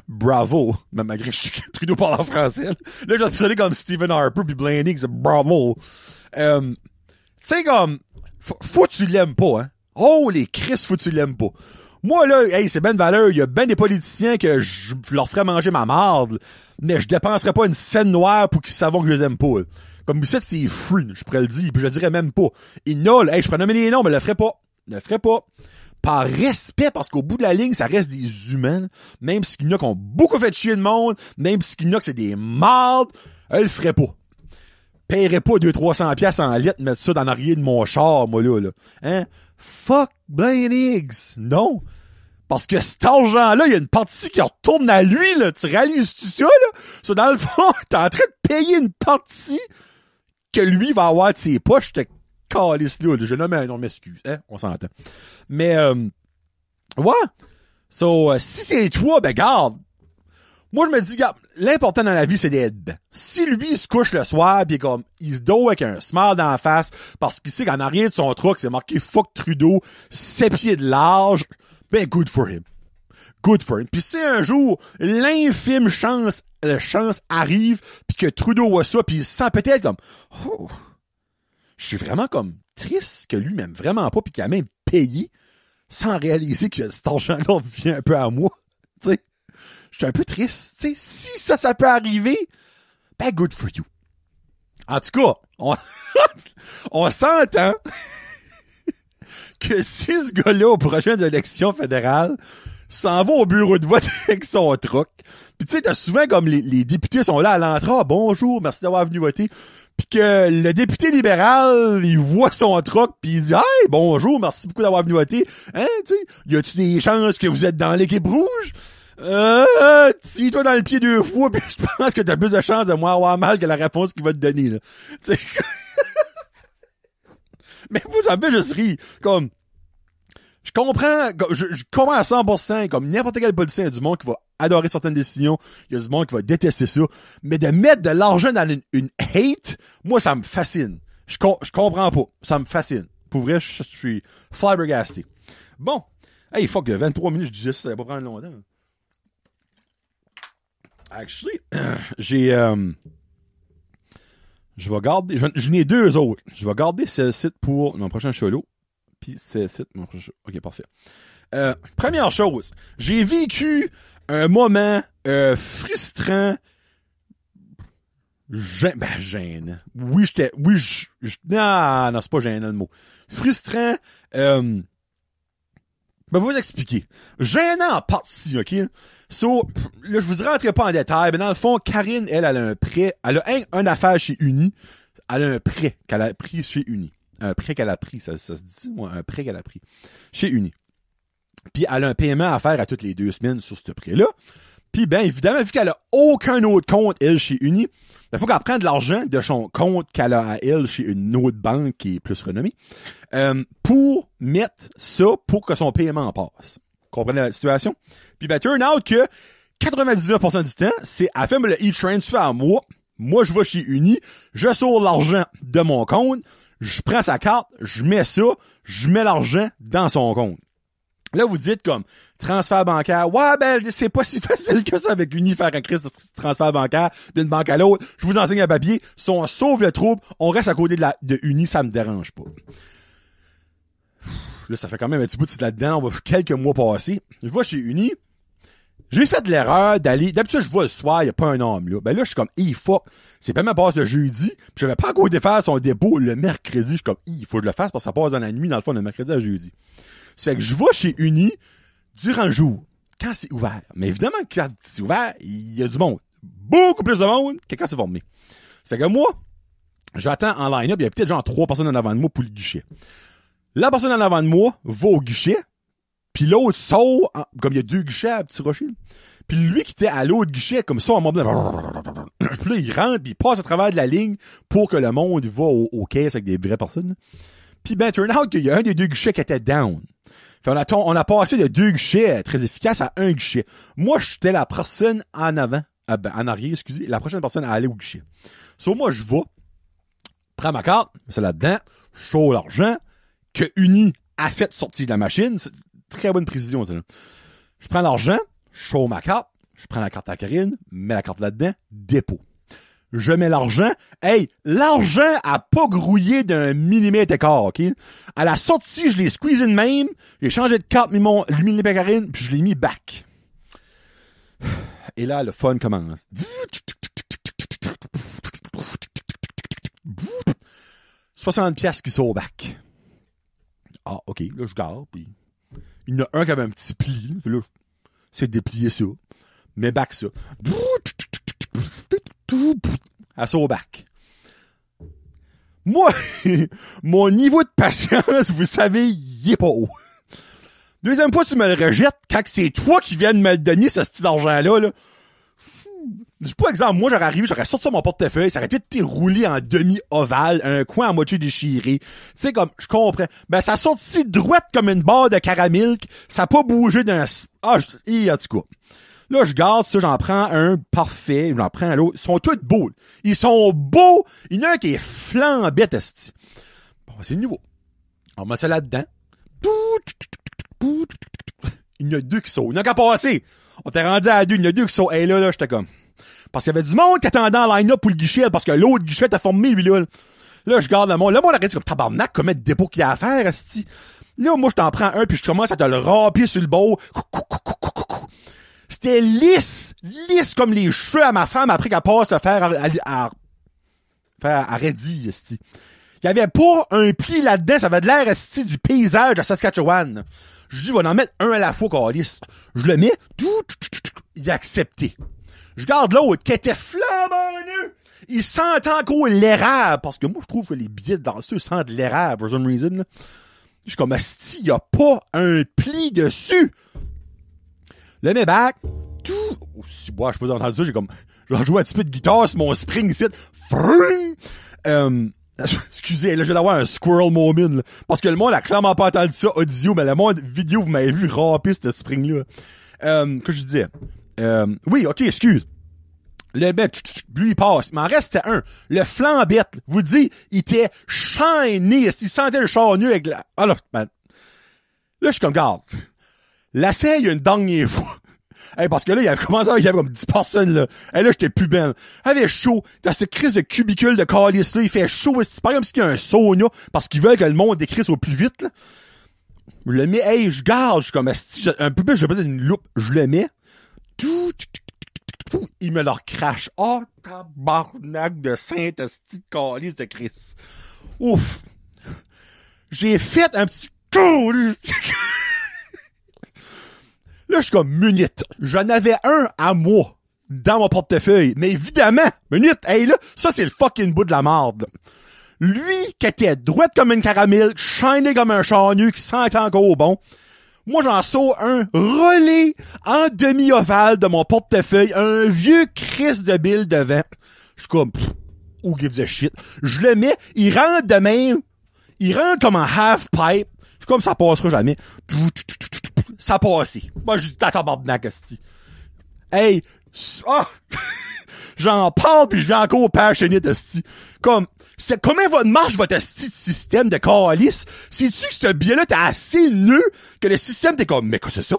bravo. Même malgré que Trudeau parle en français. Là, j'ai sonné comme Stephen Harper pis Blaney, c'est bravo. Tu sais comme faut que tu l'aimes pas, hein. Oh les Christ, faut que tu l'aimes pas. Moi là, hey, c'est ben de valeur, il y a ben des politiciens que je leur ferais manger ma marde, mais je dépenserais pas une scène noire pour qu'ils savent que je les aime pas. Là. Comme ça, c'est free, je pourrais le dire, puis je le dirais même pas. Et non, hey, je pourrais nommer les noms, mais je le ferais pas. Ne le ferait pas. Par respect, parce qu'au bout de la ligne, ça reste des humains. Même si qu'il y en a qui ont beaucoup fait chier de monde, même si qu'il y en a que c'est des mardes, elle le ferait pas. Paierais pas 200-300 piastres en lettres, mettre ça dans l'arrière de mon char, moi, là. Hein? Fuck Blaine Higgs. Non. Parce que cet argent-là, il y a une partie qui retourne à lui, là. Tu réalises-tu ça, là? Ça, dans le fond, t'es en train de payer une partie que lui va avoir de ses poches. Calice là, je nomme un nom, m'excuse, hein, on s'entend. Mais, ouais. So, si c'est toi, ben, garde. Moi, je me dis, garde, l'important dans la vie, c'est d'être ben. Si lui, il se couche le soir, pis comme, il se dos avec un smile dans la face, parce qu'il sait qu'en arrière de son truck, c'est marqué fuck Trudeau, 7 pieds de large, Ben, good for him. Good for him. Puis si un jour, l'infime chance arrive, puis que Trudeau voit ça, puis il se sent peut-être comme, oh, je suis vraiment comme triste que lui m'aime vraiment pas, puis qu'il a même payé, sans réaliser que cet argent-là vient un peu à moi. Tu sais, je suis un peu triste. Tu sais, si ça peut arriver, ben, good for you. En tout cas, on s'entend que si ce gars-là, aux prochaines élections fédérales, s'en va au bureau de vote avec son truck, pis tu sais, t'as souvent comme les députés sont là à l'entrée, ah, bonjour, merci d'avoir venu voter, pis que le député libéral, il voit son truck, pis il dit, hey, bonjour, merci beaucoup d'avoir venu voter, hein, tu sais, y a-tu des chances que vous êtes dans l'équipe rouge? Tire-toi dans le pied 2 fois, pis je pense que t'as plus de chances de moi avoir mal que la réponse qu'il va te donner, là. Tu sais. Mais vous, ça me fait juste rire. Comme, je comprends à 100%, comme n'importe quel politicien, il y a du monde qui va adorer certaines décisions, il y a du monde qui va détester ça, mais de mettre de l'argent dans une hate, moi, ça me fascine. Je comprends pas. Ça me fascine. Pour vrai, je suis flabbergasté. Bon. Hey, fuck, 23 minutes, je disais ça va pas prendre longtemps. Actually, je vais garder, j'en ai 2 autres. Je vais garder celle-ci pour mon prochain solo. Puis celle-ci, mon prochain solo. Ok, parfait. Première chose, j'ai vécu un moment frustrant, gênant. Oui, non, c'est pas gênant le mot. Frustrant, ben, vous expliquer. Gênant en partie, ok? So, là, je vous rentrerai pas en détail, mais dans le fond, Karine, elle a un prêt, elle a un affaire chez Uni, elle a un prêt qu'elle a pris chez Uni. Un prêt qu'elle a pris, ça se dit, ouais, un prêt qu'elle a pris chez Uni. Puis elle a un paiement à faire à toutes les 2 semaines sur ce prêt-là. Puis ben, évidemment, vu qu'elle a aucun autre compte, elle, chez Uni, il faut qu'elle prenne de l'argent de son compte qu'elle a à elle chez une autre banque qui est plus renommée, pour mettre ça pour que son paiement passe. Comprenez la situation? Puis ben, turn out que 99% du temps, c'est elle fait le e-transfer à moi. Moi, je vais chez Uni, je sors l'argent de mon compte, je prends sa carte, je mets ça, je mets l'argent dans son compte. Là, vous dites comme transfert bancaire. Ouais, ben, c'est pas si facile que ça avec Uni faire un transfert bancaire d'une banque à l'autre. Je vous enseigne un papier. Si on sauve le trouble, on reste à côté de Uni, ça me dérange pas. Là, ça fait quand même un petit bout de là-dedans. On va quelques mois passer. Je vois chez Uni. J'ai fait l'erreur d'aller. D'habitude, je vois le soir, il n'y a pas un homme là. Ben là, je suis comme, fuck. C'est pas ma passe le jeudi. Puis je vais pas encore défaire son dépôt le mercredi. Je suis comme, il faut que je le fasse parce que ça passe dans la nuit, dans le fond, le mercredi à jeudi. Ça fait que je vais chez Uni durant le jour, quand c'est ouvert. Mais évidemment, quand c'est ouvert, il y a du monde. Beaucoup plus de monde que quand c'est fermé. Ça fait que moi, j'attends en line-up, il y a peut-être genre 3 personnes en avant de moi pour le guichet. La personne en avant de moi va au guichet, puis l'autre sort, comme il y a 2 guichets à Petit Rocher. Puis lui qui était à l'autre guichet, comme ça, en mode... Puis là, il rentre, puis il passe à travers de la ligne pour que le monde va au caisse avec des vraies personnes. Puis ben, turn out qu'il y a un des 2 guichets qui était down. Fait on a passé de 2 guichets très efficaces à 1 guichet. Moi, j'étais la personne en avant, en arrière, excusez, la prochaine personne à aller au guichet. So, moi, je vais, prends ma carte, c'est là-dedans, je sors l'argent que Uni a fait sortir de la machine. C'est très bonne précision, ça, là. Je prends l'argent, je sors ma carte, je prends la carte à Karine, mets la carte là-dedans, dépôt. Je mets l'argent. Hey, l'argent a pas grouillé d'un millimètre écart, ok? À la sortie, je l'ai squeezé de même, j'ai changé de carte, mis mon millimètre à Karine, puis je l'ai mis back. Et là, le fun commence. 60$ qui sort back. Ah, ok, là, je garde, puis il y en a un qui avait un petit pli, là, c'est déplier ça. Mets back ça. À son bac. Moi, mon niveau de patience, vous savez, il est pas haut. Deuxième fois, tu me le rejettes quand c'est toi qui viens de me le donner, ce style d'argent-là, là. Je sais pas, exemple, moi, j'aurais sorti mon portefeuille, ça aurait été roulé en demi-ovale, un coin à moitié déchiré. Tu sais, comme, je comprends. Ben, ça sorti droite comme une barre de caramilk, ça a pas bougé d'un... en tout cas. Là, je garde ça, j'en prends un parfait, j'en prends l'autre. Ils sont tous beaux. Ils sont beaux. Il y en a un qui est flambette, esti. Bon, c'est nouveau. On met ça là-dedans. Il y en a 2 qui sautent. Il n'y en a qu'à passer. On t'est rendu à 2, il y en a 2 qui sautent. Et là, j'étais comme... Parce qu'il y avait du monde qui attendait en line-up pour le guichet, parce que l'autre guichet t'a formé, lui, là. Là, je garde le monde. Là, moi, arrête, c'est comme tabarnak, combien de dépôts qu'il y a à faire, esti. Là, moi, je t'en prends un, puis je commence à te le remplir sur le bord. C'était lisse comme les cheveux à ma femme après qu'elle passe le fer à Reddy, esti. Il y avait pas un pli là-dedans, ça avait de l'air, esti, du paysage à Saskatchewan. Je dis, on va en mettre un à la fois, câlisse. Je le mets, il a accepté. Je garde l'autre, qui était flambant nu. Il sent encore l'érable, parce que moi, je trouve que les billets de danseurs sentent l'érable, for some reason, là. Je suis comme, asti, il y a pas un pli dessus. Le mets back, tout, si moi, je peux pas entendu ça, j'ai comme, je vais jouer un petit peu de guitare sur mon spring ici. Excusez, là, je vais avoir un squirrel moment, là, parce que le monde a clairement pas entendu ça audio, mais le monde vidéo, vous m'avez vu ramper ce spring-là. Que je disais? Oui, ok, excuse. Le mec, lui, il passe. Il m'en restait un. Le flambette, vous dit, il était shiny. Il sentait le charnu avec la... Ah là, ben, là, je suis comme, garde. L'essai, il y a une dernière fois. Hey, parce que là, il avait commencé à y avoir comme 10 personnes, là. Hey, là, j'étais plus belle. Il avait chaud. Dans ce crise de cubicule de calice, là, il fait chaud. C'est pas comme s'il y a un sauna, parce qu'ils veulent que le monde décrisse au plus vite, là. Je le mets, hey, je garde. Je suis comme, un peu plus, j'ai besoin d'une loupe. Je le mets. Il me leur crache. Oh, tabarnak de Saint-Esti de calice de Chris. Ouf. J'ai fait un petit Là, je suis comme, minute. J'en avais un à moi dans mon portefeuille. Mais évidemment, minute, hey là, ça c'est le fucking bout de la marde. Lui, qui était droite comme une caramel, shiny comme un charnu, qui sentait encore bon. Moi, j'en sors un relais en demi-ovale de mon portefeuille, un vieux Chris de Bill devant. Je suis comme, who gives a shit? Je le mets, il rentre de même, il rentre comme en half-pipe. C'est comme ça passera jamais. Ça passait. Moi, je dis, tabarnak, esti. Hey, j'en parle pis je vais encore passionné, esti. Comme, comment marche votre esti de système de calice? Sais-tu que ce billet-là t'es assez nœud que le système t'es comme, mais quoi c'est ça?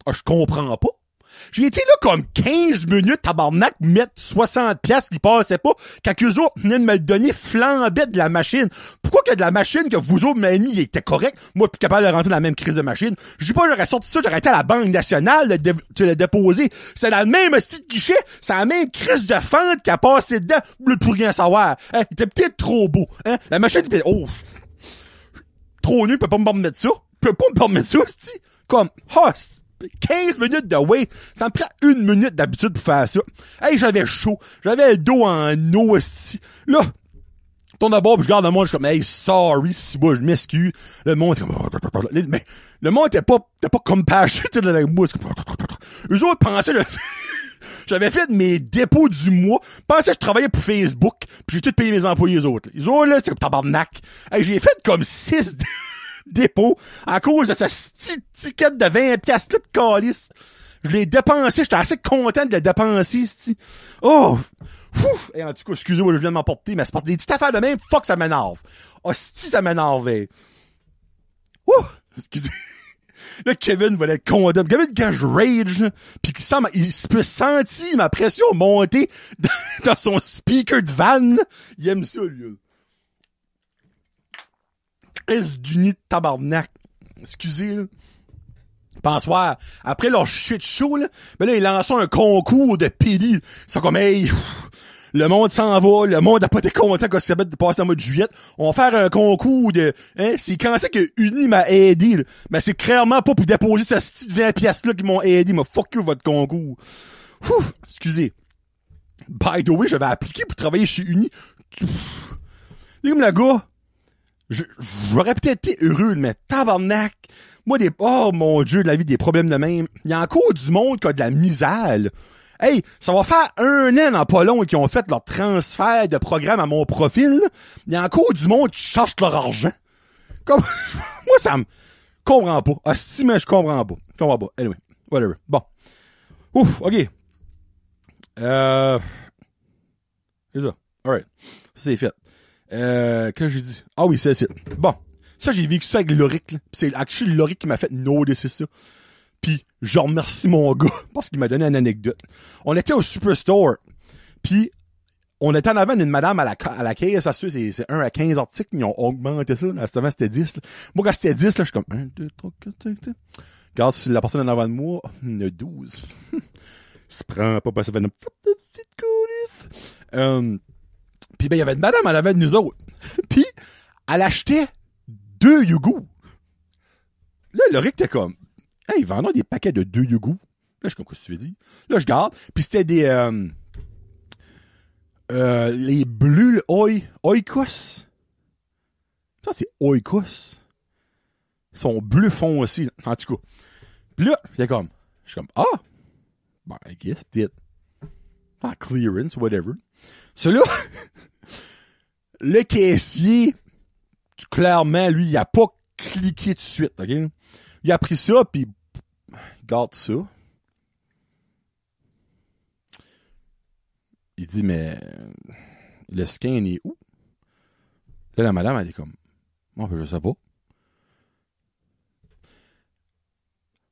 Ah, je comprends pas. J'ai été là comme 15 minutes, tabarnak, mettre 60 piastres qui passaient pas, quand eux autres venaient de me le donner flambait de la machine. Pourquoi que de la machine que vous autres m'avez mis, il était correct? Moi, plus capable de rentrer dans la même crise de machine. Je dis pas, j'aurais sorti ça, j'aurais été à la Banque nationale de le déposer. C'est dans le même style de guichet, c'est la même crise de fente qui a passé dedans, pour rien savoir. Hein? Il était peut-être trop beau. Hein? La machine, oh, trop nu, peut pas me permettre ça. Peut pas me permettre ça, c'ti. Comme, 15 minutes de wait. Ça me prend 1 minute d'habitude pour faire ça. Hey, j'avais chaud. J'avais le dos en eau, aussi. Là, tourne d'abord, pis je garde le monde, je suis comme, hey, sorry, si moi, je m'excuse. Le monde, était comme, mais le monde était pas compassionate avec moi. Eux autres pensaient, j'avais fait mes dépôts du mois. Pensaient que je travaillais pour Facebook, pis j'ai tout payé mes employés, les autres. Les autres, là, c'était comme tabarnak. Hey, j'ai fait comme 6 dépôt à cause de ce petit ticket de 20 piastres de calice. Je l'ai dépensé, j'étais assez content de le dépenser, c'ti. Oh! Ouf! Et en tout cas, excusez-moi, je viens de m'emporter, mais c'est parce que des petites affaires de même, fuck, ça m'énerve. Hostie, ça m'énervait. Ouh! Excusez. Là, Kevin va être content. Kevin, quand je rage, là, pis il peut sentir ma pression monter dans son speaker de van, il aime ça, lui. Crise du nid de tabarnak. Excusez, là. Pensoir. Après leur shit show, là, ben là, ils lancent un concours de pédis. C'est comme, hey, le monde s'en va, le monde a pas été content quand c'est de passer en mode juillet. On va faire un concours de, hein, c'est quand c'est que Uni m'a aidé, là. Mais c'est clairement pas pour déposer ce style de 20 piastres là qui m'ont aidé, mais fuck you, votre concours. Ouf, excusez. By the way, je vais appliquer pour travailler chez Uni. C'est comme le gars. J'aurais peut-être été heureux, mais tabarnak. Moi, oh mon Dieu, de la vie, des problèmes de même. Il y a encore du monde qui a de la misère, là. Hey, ça va faire 1 an dans pas long qui ont fait leur transfert de programme à mon profil, là. Il y a encore du monde qui cherche leur argent. Comme, moi, ça me comprend pas. Ah, si, mais je comprends pas. Je comprends pas. Anyway, whatever. Bon. Ouf, ok. C'est ça. Alright. Ça, c'est fait. Que j'ai dit? Ah oui, c'est. Bon. Ça, j'ai vécu ça avec Loric, là. Pis c'est actually Loric qui m'a fait noter, c'est ça. Puis je remercie mon gars parce qu'il m'a donné une anecdote. On était au Superstore, puis on était en avant d'une madame à la caisse, ça c'est 1 à 15 articles, ils ont augmenté ça, là, avant c'était 10. Là. Moi quand c'était 10, là, je suis comme 1, 2, 3, 4, 5, 6. Regarde la personne en avant de moi, il y en a 12. Se prend pas parce que ça fait une petite coulisse. Puis ben il y avait une madame à l'avant de nous autres. Puis elle achetait 2 Yugo. Là, le Rick était comme, hey, ils vendent des paquets de 2 Yugo. Là, je suis comme, qu'est-ce que tu veux dire? Là, je garde. Puis c'était des, les bleus, le Oikos. Ça, c'est Oikos. Ils sont bleus fonds aussi, en tout cas. Puis là, je suis comme, ah! Ben, I guess, peut-être. Ah, clearance, whatever. Celui-là, le caissier, clairement, lui, il a pas cliqué tout de suite, OK? Il a pris ça, puis garde ça. Il dit, mais le scan est où? Là, la madame, elle est comme, moi, je sais pas.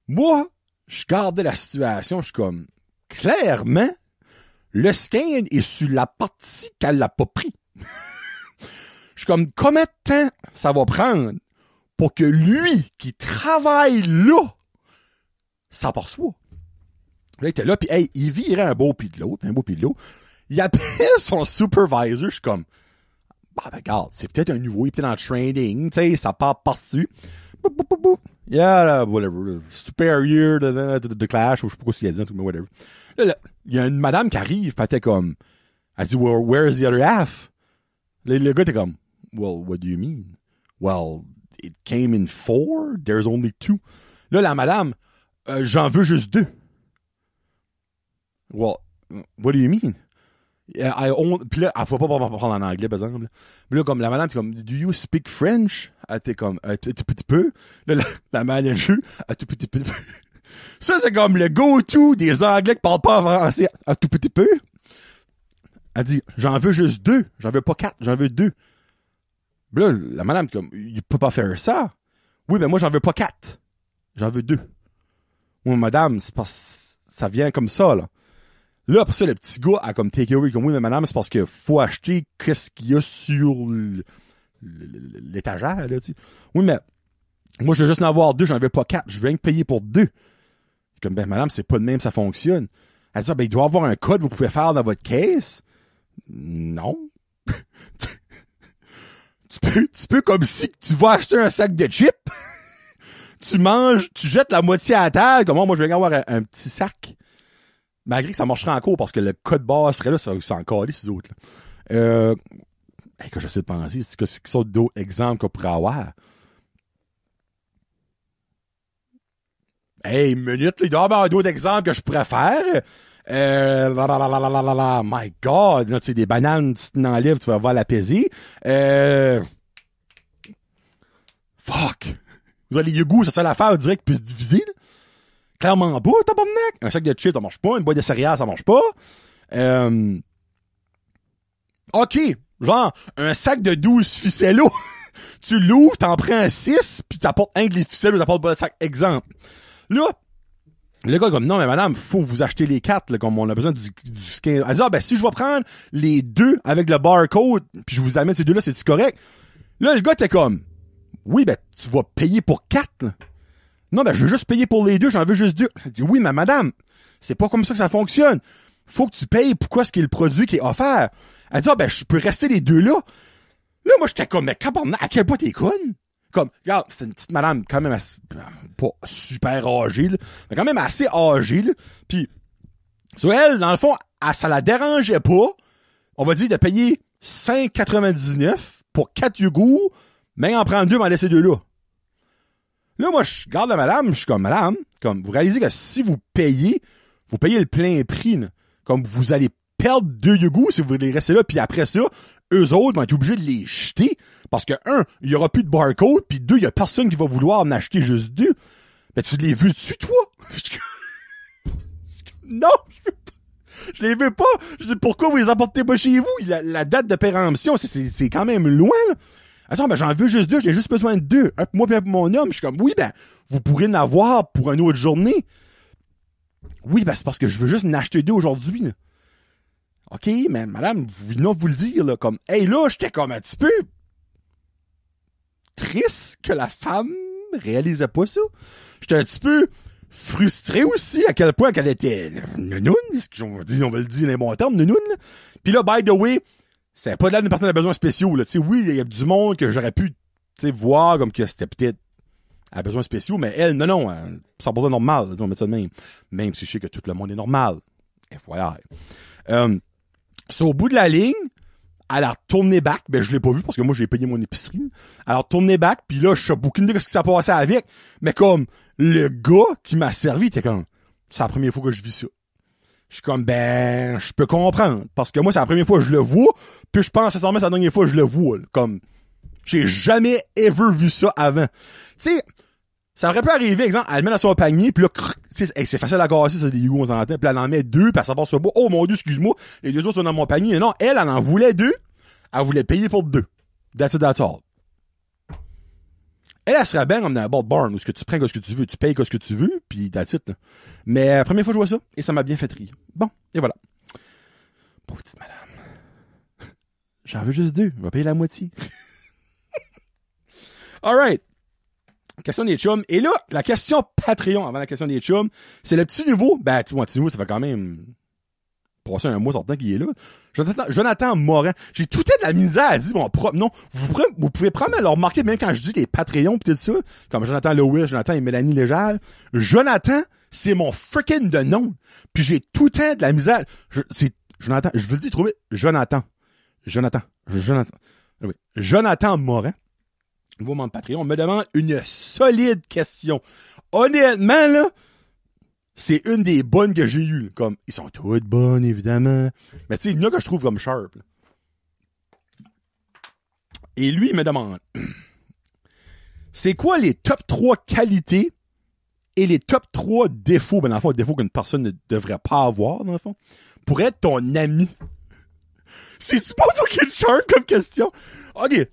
Moi, je gardais la situation, je suis comme, clairement, le scan est sur la partie qu'elle l'a pas pris. Je suis comme, combien de temps ça va prendre pour que lui, qui travaille là, s'aperçoit? Là, il était là, pis hey, il virait un beau pis de l'autre. Il appelle son supervisor, je suis comme, bah, ben, regarde, c'est peut-être un nouveau, il est peut-être en training, tu sais, ça part par-dessus. Yeah, whatever. Superior de Clash, ou je sais pas quoi s'il a dit, mais whatever. Là, il y a une madame qui arrive, pis elle était comme, elle dit, well, where's the other half? Le gars était comme, well, what do you mean? Well, it came in 4, there's only 2. Là, la madame, j'en veux juste 2. Well, what do you mean? Puis là, elle faut pas parler en anglais, par exemple. Puis là, comme la madame, t'es comme, do you speak French? Elle était comme, un tout petit peu. Là, la manager, un tout petit peu. Ça, c'est comme le go-to des Anglais qui parlent pas français. Un tout petit peu. Elle dit, j'en veux juste 2. J'en veux pas 4, j'en veux 2. Puis là, la madame, comme, il peut pas faire ça. Oui, ben moi, j'en veux pas 4. J'en veux 2. Oui, madame, c'est parce ça vient comme ça, là. Là, après ça, le petit gars a comme take away, comme oui, mais madame, c'est parce qu'il faut acheter qu'est-ce qu'il y a sur l'étagère, là, tu sais. Oui, mais moi, je veux juste en avoir 2, j'en veux pas 4. Je veux rien que payer pour 2. Comme, ben, madame, c'est pas de même, ça fonctionne. Elle dit, ben, il doit y avoir un code que vous pouvez faire dans votre caisse. Non. tu peux comme si tu vas acheter un sac de chips. Tu manges, tu jettes la moitié à la table, comme moi, je vais avoir un petit sac. Malgré que ça marcherait encore parce que le code barre serait là, ça va encore aller, ces autres, là. Que j'essaie de penser, c'est que ce sont d'autres exemples qu'on pourrait avoir. Hey, minute, là, il doit y avoir d'autres exemples que je pourrais faire. My God, là, tu sais, des bananes, si tu t'enlèves, tu vas voir l'apaiser. Fuck. Vous avez les Yugo, ça serait l'affaire, on dirait qu'ils puissent diviser, là. Clairement pas, tabarnak. Un sac de chips, ça marche pas. Une boîte de céréales, ça marche pas. OK. Genre, un sac de 12 ficellos. Tu l'ouvres, t'en prends 6, puis t'apportes un de les ficellos, t'apportes pas le sac. Exemple. Là, le gars comme, non, mais madame, faut vous acheter les 4, là, comme on a besoin du skin. Elle dit, ah, ben, si je vais prendre les 2 avec le barcode, puis je vous amène ces 2-là, c'est-tu correct? Là, le gars était comme, oui, ben, tu vas payer pour 4, là. Non, ben, je veux juste payer pour les 2, j'en veux juste 2. Elle dit, oui, mais madame, c'est pas comme ça que ça fonctionne. Faut que tu payes pour quoi ce qui est le produit qui est offert. Elle dit, ah, ben, je peux rester les 2 là. Là, moi, j'étais comme, mais à quel point t'es conne? Comme, regarde, c'était une petite madame, quand même, assez, pas super âgée, là, mais quand même assez âgée, là. Puis, sur elle, dans le fond, ça la dérangeait pas, on va dire, de payer 5,99 pour 4 Yugo, mais en prendre 2, m'en laisser 2 là. Là, moi, je garde la madame, je suis comme, madame, comme, vous réalisez que si vous payez le plein prix, là. Comme, vous allez perdre 2 Yugo si vous les restez là, puis après ça, eux autres vont être obligés de les jeter, parce que, 1, il y aura plus de barcode, puis 2, il y a personne qui va vouloir en acheter juste 2. Ben, tu les veux dessus, toi? Non, je les veux pas. Je dis, pourquoi vous les apportez pas chez vous? La date de péremption, c'est quand même loin, là. Attends, ben j'en veux juste 2, j'ai juste besoin de 2. Un pour moi et un pour mon homme. Je suis comme, oui, ben, vous pourrez en avoir pour une autre journée. Oui, ben c'est parce que je veux juste en acheter 2 aujourd'hui. Là. OK, mais madame, vous venez vous le dire, là, comme, hey, là, j'étais comme un petit peu triste que la femme réalisait pas ça. J'étais un petit peu frustré aussi à quel point qu'elle était nounoune, on va le dire les bons termes, nounoune. Puis là, by the way, c'est pas de là d'une personne à besoins spéciaux, là. Tu sais, oui, il y a du monde que j'aurais pu, tu sais, voir comme que c'était peut-être à besoins spéciaux, mais elle, non, ça besoin normal, on va mettre ça de même. Même si je sais que tout le monde est normal. FYI. C'est au bout de la ligne, elle a retourné back, ben je l'ai pas vu parce que moi j'ai payé mon épicerie. Elle a retourné back, puis là je sais aucune idée de ce qui s'est passé avec, mais comme le gars qui m'a servi était comme c'est la première fois que je vis ça. Je suis comme ben je peux comprendre parce que moi c'est la première fois que je le vois, puis je pense sincèrement c'est la dernière fois que je le vois, là. Comme j'ai jamais ever vu ça avant. Tu sais, ça aurait pu arriver, exemple, elle le met dans son panier, puis là, c'est facile à casser, ça, des Yugo, on s'entend. Puis elle en met 2, puis elle s'en passe sur le bout. Oh mon Dieu, excuse-moi, les 2 autres sont dans mon panier. Non, elle en voulait 2, elle voulait payer pour 2. That's it, that's all. Elle serait bien comme dans un board barn, où ce que tu prends ce que tu veux, tu payes ce que tu veux, puis that's it, là. Mais première fois que je vois ça, et ça m'a bien fait rire. Bon, et voilà. Pauvre petite madame. J'en veux juste 2, je vais payer la moitié. Alright. Question des chums. Et là, la question Patreon avant la question des chums, c'est le petit nouveau. Ben, tu vois, petit nouveau, ça fait quand même passer un mois sortant qu'il est là. Jonathan Morin. J'ai tout de la misère à dire mon propre nom. Vous pouvez prendre à le remarquer, même quand je dis les Patreons pis tout ça, comme Jonathan Lewis, Jonathan et Mélanie Légal. Jonathan, c'est mon freaking de nom. Puis j'ai tout le temps de la misère. C'est Jonathan, je veux le dire, trouver Jonathan. Oui. Jonathan Morin. Nouveau membre Patreon, me demande une solide question. Honnêtement, là, c'est une des bonnes que j'ai eues. Là. Comme, ils sont toutes bonnes, évidemment. Mais tu sais, il y en a que je trouve comme sharp. Là. Et lui, il me demande, c'est quoi les top 3 qualités et les top 3 défauts, ben dans le fond, défauts qu'une personne ne devrait pas avoir, dans le fond, pour être ton ami? C'est-tu pas fucking sharp comme question? OK.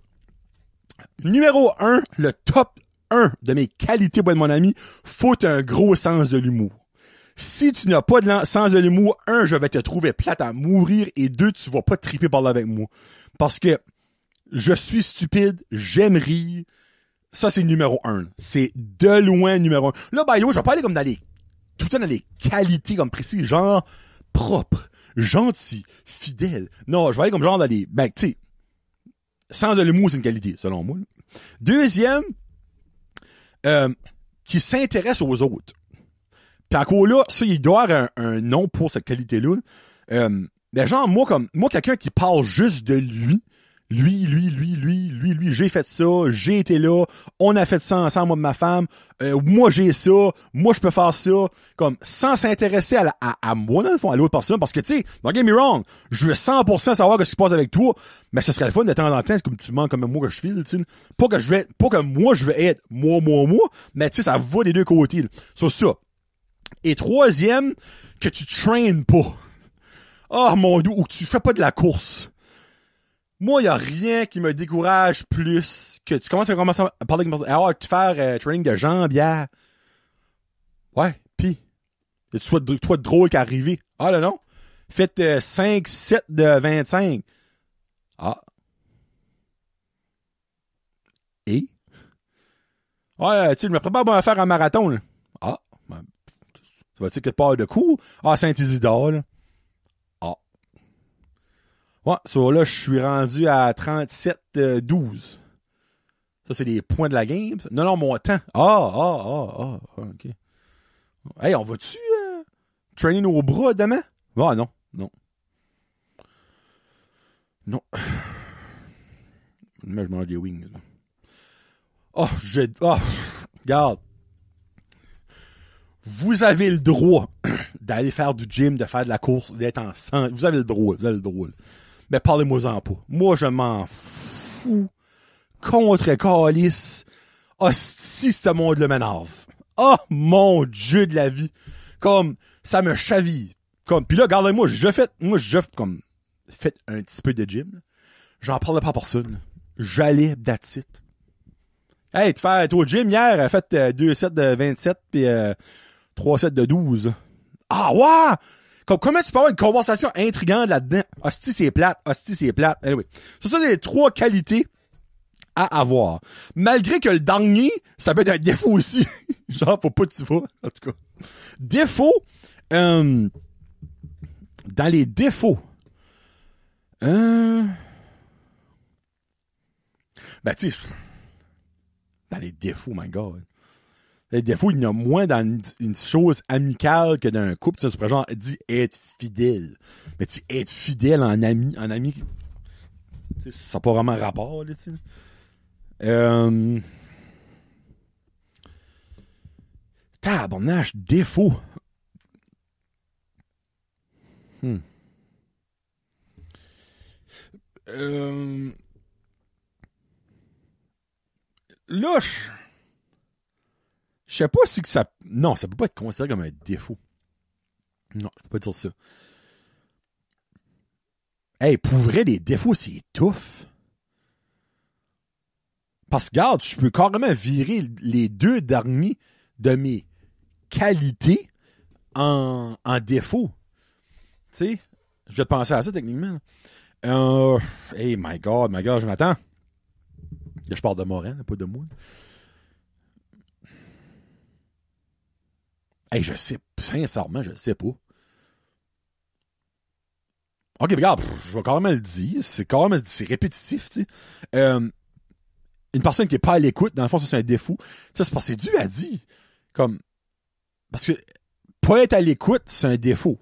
Numéro 1, le top 1 de mes qualités pour être mon ami, faut un gros sens de l'humour. Si tu n'as pas de sens de l'humour, 1, je vais te trouver plate à mourir, et 2, tu vas pas triper par là avec moi. Parce que je suis stupide, j'aime rire. Ça, c'est numéro 1. C'est de loin numéro 1. Là, by the way, je vais pas aller comme tout le temps dans les qualités comme précis, genre propre, gentil, fidèle. Non, je vais aller comme genre dans les, ben, tu sais, sens de l'humour, c'est une qualité, selon moi. Deuxième, qui s'intéresse aux autres. Puis encore là, ça, il doit avoir un nom pour cette qualité-là. Ben genre, moi, quelqu'un qui parle juste de lui, j'ai fait ça, j'ai été là, on a fait ça ensemble, moi et ma femme, moi j'ai ça, moi je peux faire ça, comme sans s'intéresser à moi dans le fond, à l'autre personne, parce que tu sais, don't get me wrong, je veux 100% savoir ce qui se passe avec toi, mais ce serait le fun de temps en temps, c'est comme tu mens comme moi que je file, tu sais, pas que moi je veux être moi, mais tu sais, ça va des deux côtés, là. Sur ça. Et troisième, que tu traînes pas. Oh mon Dieu, ou que tu fais pas de la course. Moi, y a rien qui me décourage plus que tu commences à parler avec une personne. Alors, faire training de jambière. Ouais, pis. Y a-tu toi de drôle qui est arrivé? Ah, là, non. Faites 5, 7 de 25. Ah. Et? Ouais, tu sais, je me prépare à faire un marathon, là. Ah. Ben, ça va-tu quelque part de cours? Ah, Saint-Isidore, là. Ouais, so là, je suis rendu à 37-12. Ça, c'est les points de la game. Non, mon temps. OK. Hey, on va-tu traîner nos bras demain? Ah, non. Mais je mange des wings. Regarde. Vous avez le droit d'aller faire du gym, de faire de la course, d'être en santé. Vous avez le droit. Mais parlez-moi-en pas. Moi, je m'en fous. Contre calice. Hostie, ce monde le m'énerve. Oh, mon Dieu de la vie. Comme, ça me chaville. Comme, pis là, regardez-moi, je fais un petit peu de gym. J'en parle pas à personne. J'allais, that's it. Hey, tu fais au gym hier, elle a fait 2 sets de 27 puis 3 sets de 12. Ah ouais! Comment tu peux avoir une conversation intrigante là-dedans? Hostie, c'est plate. Hostie, c'est plate. Anyway. C'est ça les 3 qualités à avoir. Malgré que le dernier, ça peut être un défaut aussi. Genre, faut pas que tu vas. En tout cas. Défaut. Dans les défauts. Ben, tu sais, dans les défauts, my God. Les défauts, il y en a moins dans une chose amicale que dans un couple. Tu sais, c'est genre, dit être fidèle. Mais tu sais, être fidèle en ami, tu sais, ça n'a pas vraiment rapport, là, tu sais. Tabarnache, défaut. Là, je sais pas si que ça... Non, ça peut pas être considéré comme un défaut. Non, je peux pas dire ça. Hey, pour vrai, les défauts, c'est tough. Parce que, regarde, je peux carrément virer les 2 derniers de mes qualités en défaut. Tu sais, je vais te penser à ça, techniquement. Hey, my God, Jonathan. Là, je parle de Morin, pas de moi. Hey, je sais, sincèrement, je sais pas. Ok, regarde, je vais quand même le dire. C'est répétitif, tu sais. Une personne qui est pas à l'écoute, dans le fond, ça, c'est un défaut. Ça, c'est parce que c'est dû à dire. Comme, parce que, pas être à l'écoute, c'est un défaut.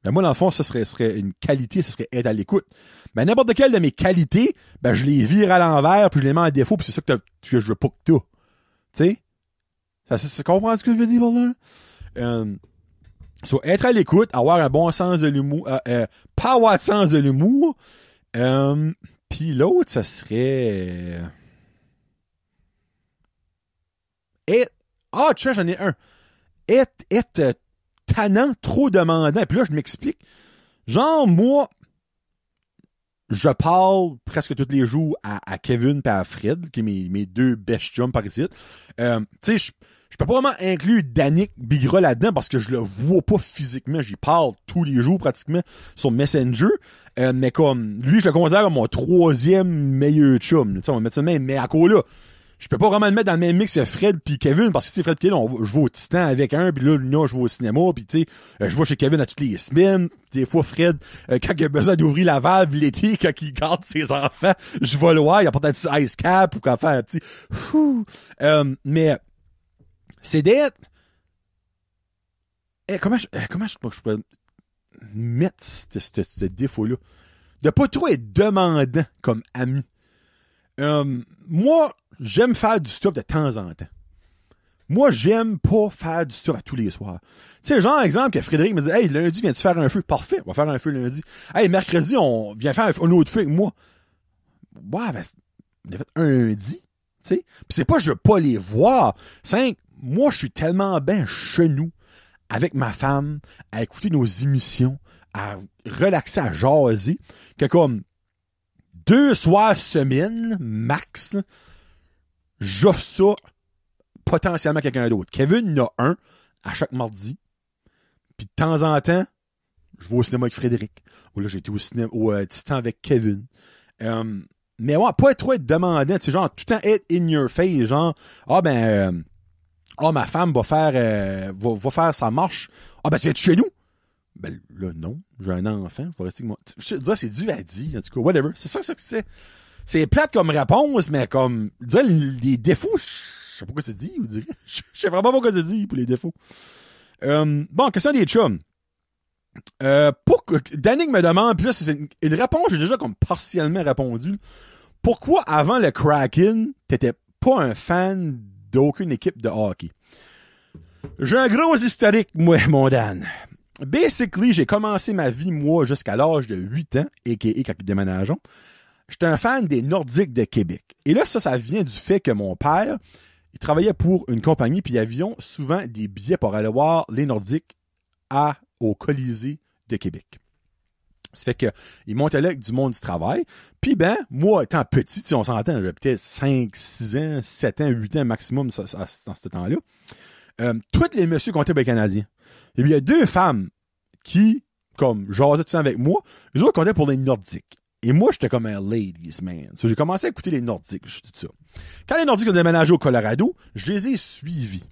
Ben, moi, dans le fond, ça serait une qualité, ça serait être à l'écoute. Ben, n'importe quelle de mes qualités, ben, je les vire à l'envers, puis je les mets en défaut, puis c'est ça que je veux pas que t'as. Tu sais? Ça comprends ce que je veux dire, là? So, être à l'écoute, avoir un bon sens de l'humour, pas avoir de sens de l'humour, puis l'autre, ça serait... tu sais, j'en ai un. Être tannant, trop demandant. Puis là, je m'explique. Genre, moi, je parle presque tous les jours à Kevin et à Fred, qui est mes 2 best chums par ici. Tu sais, je peux pas vraiment inclure Danick Bigra là-dedans parce que je le vois pas physiquement. J'y parle tous les jours pratiquement sur Messenger. Mais comme, lui, je le considère comme mon 3e meilleur chum. Tu sais, on va mettre ça de même. Mais à quoi là, je peux pas vraiment le mettre dans le même mix que Fred puis Kevin parce que tu sais, Fred et Kevin, je vais au Titan avec un, puis là, je vais au cinéma, puis tu sais, je vais chez Kevin à toutes les semaines. Des fois, Fred, quand il a besoin d'ouvrir la valve l'été, quand il garde ses enfants, je vais le voir, il apporte un petit ice cap ou quand faire un petit mais c'est d'être... Comment je pourrais mettre ce défaut-là? De pas trop être demandant comme ami. Moi, j'aime faire du stuff de temps en temps. Moi, j'aime pas faire du stuff à tous les soirs. Tu sais, genre, exemple, que Frédéric me dit, hey, lundi, viens-tu faire un feu? Parfait, on va faire un feu lundi. Hey, mercredi, on vient faire un autre feu avec moi. Ouais, ben, on a fait un lundi, tu sais. Pis c'est pas, je veux pas les voir. Moi, je suis tellement bien chez nous, avec ma femme, à écouter nos émissions, à relaxer, à jaser, que comme 2 soirs semaine, max, j'offre ça potentiellement à quelqu'un d'autre. Kevin en a un à chaque mardi. Puis de temps en temps, je vais au cinéma avec Frédéric. Ou là, j'ai été au cinéma, au Titan avec Kevin. Mais ouais, pas être trop être demandant. Tu sais, genre, tout le temps être in your face. Genre, ma femme va faire sa marche. Ben, tu es chez nous? Ben, là, non. J'ai un enfant. Faut rester avec moi. Je te dirais, c'est dû à dire. En tout cas, whatever. C'est ça que c'est. C'est plate comme réponse, mais comme, dire les défauts, je sais pas quoi c'est dit, vous direz. Je sais vraiment pas quoi c'est dit pour les défauts. Bon, question des chums. Danick me demande, puis là, c'est une réponse, j'ai déjà comme partiellement répondu. Pourquoi, avant le Kraken, t'étais pas un fan d'aucune équipe de hockey? J'ai un gros historique, moi, mon Dan. Basically, j'ai commencé ma vie, moi, jusqu'à l'âge de 8 ans, a.k.a. quand ils déménageons. J'étais un fan des Nordiques de Québec. Et là, ça vient du fait que mon père, il travaillait pour une compagnie, puis ils avions souvent des billets pour aller voir les Nordiques au Colisée de Québec. Ça fait que ils montaient là avec du monde du travail. Puis ben, moi, étant petit, on s'entend, j'avais peut-être 5, 6 ans, 7 ans, 8 ans maximum dans ce temps-là. Tous les messieurs comptaient pour les Canadiens. Et puis il y a 2 femmes qui, comme, jasaient tout le temps avec moi. Les autres comptaient pour les Nordiques. Et moi, j'étais comme un ladies man. So, j'ai commencé à écouter les Nordiques, tout ça. Quand les Nordiques ont déménagé au Colorado, je les ai suivis.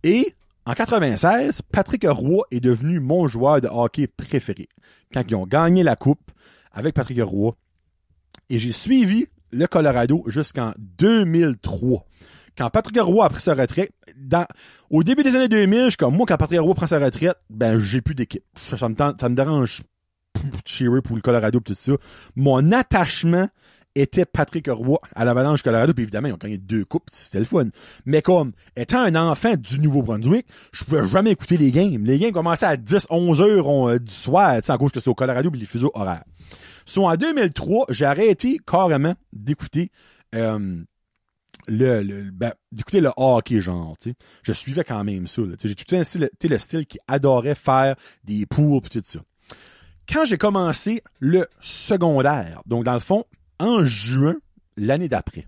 Et en 96, Patrick Roy est devenu mon joueur de hockey préféré. Quand ils ont gagné la coupe avec Patrick Roy. Et j'ai suivi le Colorado jusqu'en 2003. Quand Patrick Roy a pris sa retraite, au début des années 2000, je suis comme moi, quand Patrick Roy prend sa retraite, ben j'ai plus d'équipe. Ça me dérange de cheerer pour le Colorado et tout ça. Mon attachement était Patrick Roy à l'Avalanche Colorado, puis évidemment, ils ont gagné 2 coupes, c'était le fun. Mais comme, étant un enfant du Nouveau-Brunswick, je pouvais jamais écouter les games. Les games commençaient à 10, 11 heures du soir, à cause que c'était au Colorado puis les fuseaux horaires. So, en 2003, j'ai arrêté carrément d'écouter d'écouter le hockey genre, tu sais. Je suivais quand même ça, là. J'ai tout le style qui adorait faire des poules pis tout ça. Quand j'ai commencé le secondaire, donc dans le fond, en juin, l'année d'après,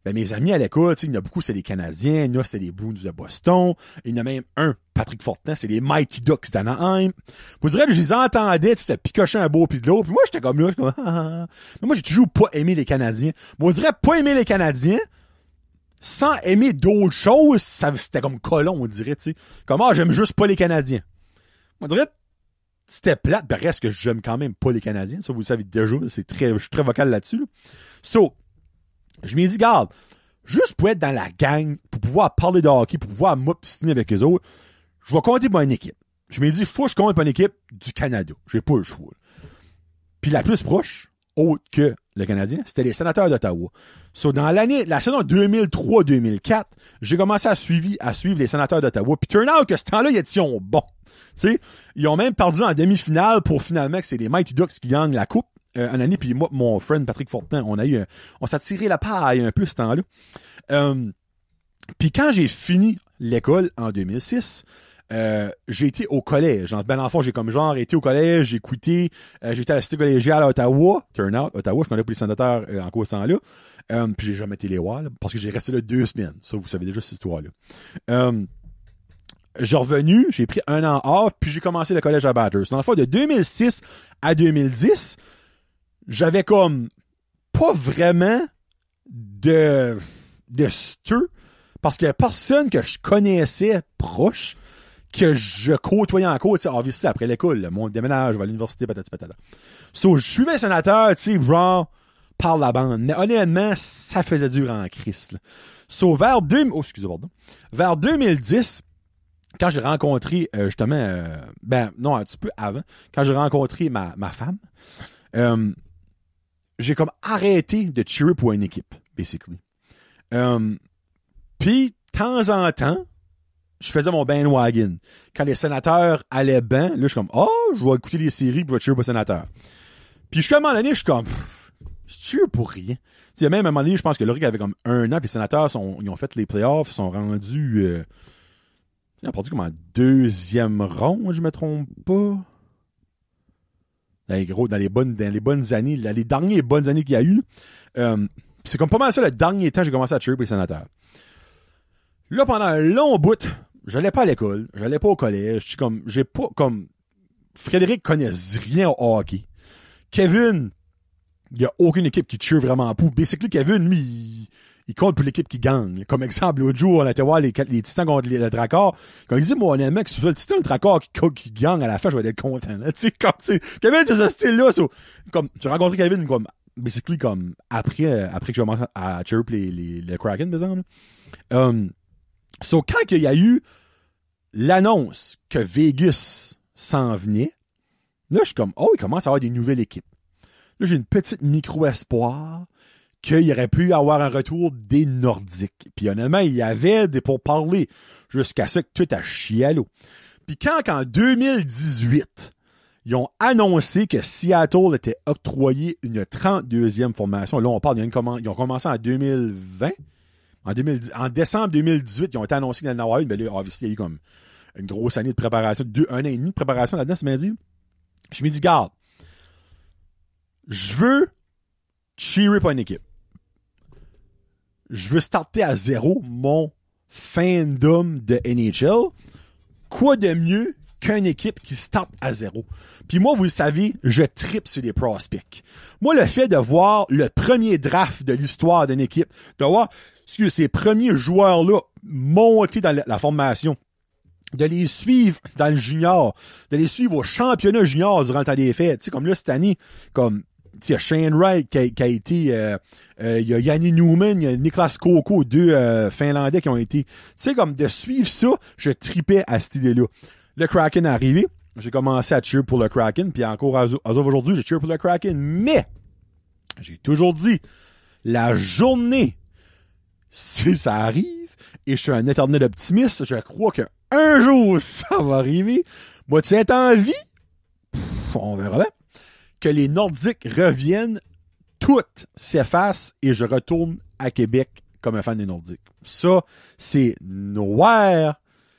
ben mes amis à l'école, tu sais, il y en a beaucoup, c'est les Canadiens, il y en a, c'était les Bruins de Boston, il y en a même un, Patrick Fortin, c'est les Mighty Ducks d'Anaheim. Vous direz, je les entendais, tu sais, picocher un beau pis de l'autre, puis moi, j'étais comme là, Mais moi, j'ai toujours pas aimé les Canadiens. Moi, on dirait pas aimer les Canadiens, sans aimer d'autres choses, c'était comme colon, on dirait, tu sais. Comme, j'aime juste pas les Canadiens. On dirait, c'était plate, ben reste que j'aime quand même pas les Canadiens, ça vous le savez déjà, je suis très vocal là-dessus, là. So, je m'ai dit, garde, juste pour être dans la gang, pour pouvoir parler de hockey, pour pouvoir m'obstiner avec eux autres, je vais compter pour une équipe. Je m'ai dit, faut que je compte pour une équipe du Canada. J'ai pas le choix. Puis la plus proche, autre que le Canadien, c'était les Sénateurs d'Ottawa. So, dans la saison 2003-2004, j'ai commencé à suivre les Sénateurs d'Ottawa. Puis turn out que ce temps-là, ils étaient bons. Tu sais, ils ont même perdu en demi-finale pour finalement que c'est les Mighty Ducks qui gagnent la coupe. En année, puis moi, mon friend Patrick Fortin, on s'est tiré la paille un peu ce temps-là. Puis quand j'ai fini l'école en 2006, j'ai été au collège. Ben, dans le fond, j'ai comme genre été au collège, j'ai écouté, j'étais à la cité collégiale à Ottawa, turn out, Ottawa, je connais pas les sénateurs en cause de ce temps-là. Puis j'ai jamais été les voir, là, parce que j'ai resté là 2 semaines. Ça, vous savez déjà cette histoire-là. J'ai revenu, j'ai pris 1 an off, puis j'ai commencé le collège à Bathurst. Dans le fond, de 2006 à 2010, j'avais comme pas vraiment de stir, parce qu'il y a personne que je connaissais proche, que je côtoyais encore, tu sais, obviously, après l'école, le monde déménage, je vais à l'université, patati patata. So, je suivais le sénateur, tu sais, genre, par la bande. Mais honnêtement, ça faisait dur en crise, là. So, vers 2010, quand j'ai rencontré, justement, un petit peu avant, quand j'ai rencontré ma femme, j'ai comme arrêté de cheerer pour une équipe, basically. Puis, de temps en temps, je faisais mon bandwagon. Quand les sénateurs allaient bien, là, je suis comme, je vais écouter les séries puis je vais cheer pour les sénateurs. Puis, jusqu'à un moment donné, je suis comme, je cheer pour rien. Tu sais, même à un moment donné, je pense que Loric avait comme 1 an, puis les sénateurs, ils ont fait les playoffs, ils sont rendus, ils ont perdu comme en 2e ronde, je me trompe pas. Dans les bonnes années, les dernières bonnes années qu'il y a eu, c'est comme pas mal ça, le dernier temps, j'ai commencé à cheer pour les sénateurs. Là, pendant un long bout, j'allais pas à l'école, j'allais pas au collège, Frédéric connaît rien au hockey. Kevin, il y a aucune équipe qui cheer vraiment pour. Basically, Kevin, lui, il compte pour l'équipe qui gagne. Comme exemple, l'autre jour, on était voir les Titans contre le Dracor. Quand il dit, moi, honnêtement, que si tu fais le Titan, le Dracor qui gagne à la fin, je vais être content, là. Tu sais, comme Kevin, c'est ce style-là, comme, j'ai rencontré Kevin, comme, basically, comme, après que je commence à cheer pour les Kraken, par exemple, So, quand il y a eu l'annonce que Vegas s'en venait, là, je suis comme, il commence à avoir des nouvelles équipes. Là, j'ai une petite micro-espoir qu'il aurait pu avoir un retour des Nordiques. Puis honnêtement, il y avait des pourparlers jusqu'à ça que tout a chié à l'eau. Puis quand en 2018, ils ont annoncé que Seattle était octroyé une 32e formation, là, on parle, ils ont commencé en 2020, en décembre 2018, ils ont été annoncés qu'il y en avait une, mais là, obviously, il y a eu comme une grosse année de préparation, 1 an et demi de préparation là-dedans, c'est bien dit. Je me dis, garde, je veux cheerer pour une équipe. Je veux starter à zéro mon fandom de NHL. Quoi de mieux qu'une équipe qui starte à zéro? Puis moi, vous le savez, je tripe sur les prospects. Moi, le fait de voir le premier draft de l'histoire d'une équipe, de voir ces premiers joueurs-là monter dans la formation, de les suivre dans le junior, de les suivre au championnat junior durant le temps des fêtes. Tu sais, comme là, cette année, comme il y a Shane Wright qui a été, il y a Yanni Newman, il y a Niklas Koko, deux Finlandais qui ont été. Tu sais, comme de suivre ça, je tripais à cette idée-là. Le Kraken est arrivé, j'ai commencé à cheer pour le Kraken, puis encore aujourd'hui, je cheer pour le Kraken. Mais, j'ai toujours dit, la journée, si ça arrive, et je suis un éternel optimiste, je crois qu'un jour, ça va arriver. Moi, tu es en vie? On verra bien. Que les Nordiques reviennent, toutes s'effacent et je retourne à Québec comme un fan des Nordiques. Ça, c'est noir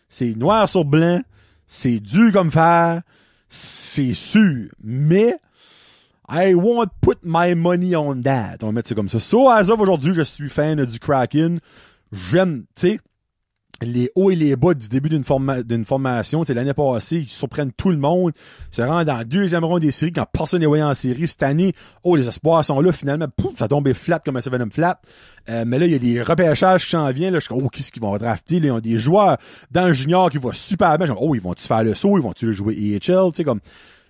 sur blanc, c'est dur comme fer, c'est sûr, mais I won't put my money on that. On va mettre ça comme ça. So, as of aujourd'hui, je suis fan du Kraken. J'aime, tu sais, les hauts et les bas du début d'une formation. C'est l'année passée, ils surprennent tout le monde. Se rendent dans la deuxième ronde des séries quand personne n'est voyé en série. Cette année, les espoirs sont là. Finalement, pouf, ça tombé flat comme un 7-up flat. Mais là, il y a des repêchages qui s'en viennent. Là, je suis comme, qu'est-ce qu'ils vont drafter? Là, ils ont des joueurs dans le junior qui vont super bien. Je suis comme, ils vont-tu faire le saut? Ils vont-tu jouer EHL? Tu sais, comme,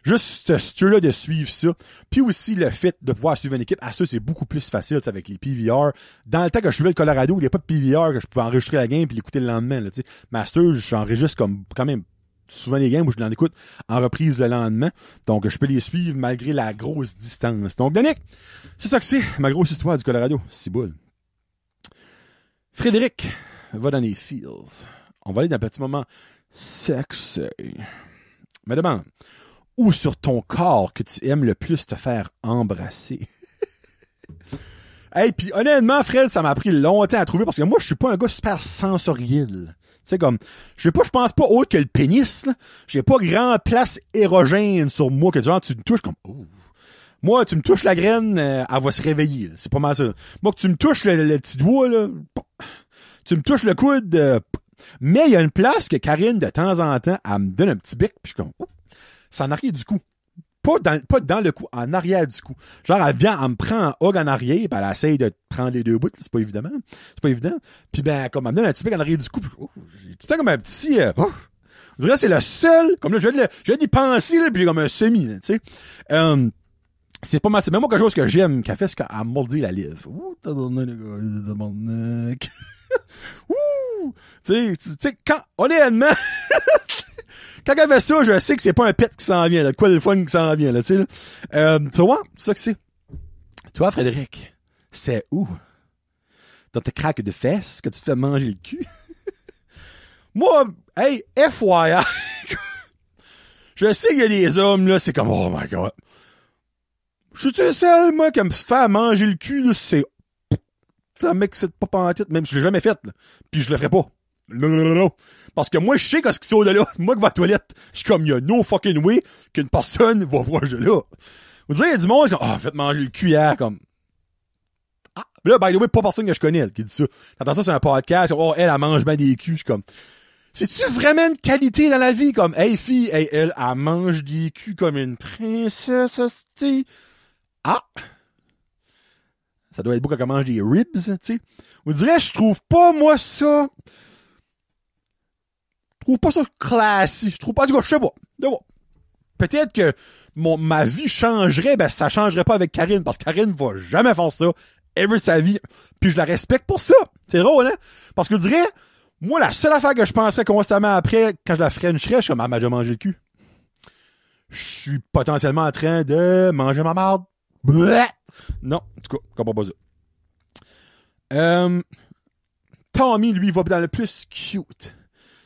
juste ce là de suivre ça. Puis aussi le fait de pouvoir suivre une équipe. À ça, c'est beaucoup plus facile avec les PVR. Dans le temps que je suivais le Colorado, il n'y a pas de PVR que je pouvais enregistrer la game puis l'écouter le lendemain. Là, Master, j'enregistre comme quand même souvent les games où je l'en écoute en reprise le lendemain. Donc, je peux les suivre malgré la grosse distance. Donc, Danick, c'est ça que c'est, ma grosse histoire du Colorado. C'est boule. Frédéric va dans les fields. On va aller dans un petit moment sexy. Me demande, où sur ton corps que tu aimes le plus te faire embrasser? Hey, puis honnêtement, Fred, ça m'a pris longtemps à trouver parce que moi, je suis pas un gars super sensoriel. Tu sais, comme, je pense pas autre que le pénis, là. J'ai pas grand place érogène sur moi que genre, tu me touches comme, oh. Moi, tu me touches la graine, elle va se réveiller, là. C'est pas mal ça. Moi, que tu me touches le petit doigt, là, tu me touches le coude, mais il y a une place que Karine, de temps en temps, elle me donne un petit bec, puis je suis comme, oh. C'est en arrière du cou. Pas dans le cou, en arrière du cou. Genre, elle me prend en hug en arrière, pis elle essaye de prendre les deux bouts, c'est pas évident. Puis comme elle me donne un petit bec en arrière du cou, pis, j'ai tout le temps comme un petit, on dirait que c'est le seul, comme là, je viens d'y penser, là, pis j'ai comme un semi, là, tu sais. C'est pas mal, c'est même moi quelque chose que j'aime, qu'elle fait, c'est qu'elle mordit la livre. Ouh, tabarnak. Ouh, tu sais, quand, honnêtement, quand elle fait ça, je sais que c'est pas un pet qui s'en vient, là, de quoi le fun qui s'en vient, là, tu sais, là. Tu vois, c'est ça que c'est. Toi, Frédéric, c'est où? Dans tes craques de fesses que tu te fais manger le cul? Moi, hey, FYI, je sais qu'il y a des hommes, là, c'est comme, oh my god. Je suis le seul, moi, qui me faire manger le cul, là, c'est, ça m'excite pas pantoute, même si je l'ai jamais fait, là. Puis je le ferai pas. Non. Parce que moi, je sais qu'est-ce qui sort de là. Moi qui va à la toilette, je suis comme, il y a no fucking way qu'une personne va proche de là. Vous direz, il y a du monde, c'est comme, faites manger le cul hier, comme. Ah, là, by the way, pas personne que je connais, qui dit ça. T'entends ça sur un podcast, elle mange bien des culs, je suis comme. C'est-tu vraiment une qualité dans la vie, comme, hey, fille, hey, elle mange des culs comme une princesse, hostie. Ah! Ça doit être beau quand elle mange des ribs, tu sais. Vous direz, je trouve pas, moi, ça. Je trouve pas ça classique. Je trouve pas, du coup, je sais pas. Peut-être que ma vie changerait, ça changerait pas avec Karine, parce que Karine va jamais faire ça, ever de sa vie. Puis je la respecte pour ça. C'est drôle, hein? Parce que je dirais, moi, la seule affaire que je penserais constamment après, quand je la frencherais, je suis comme, elle m'a déjà mangé le cul. Je suis potentiellement en train de manger ma marde. Bleh! Non, en tout cas, je comprends pas ça. Tommy, lui, va dans le plus cute.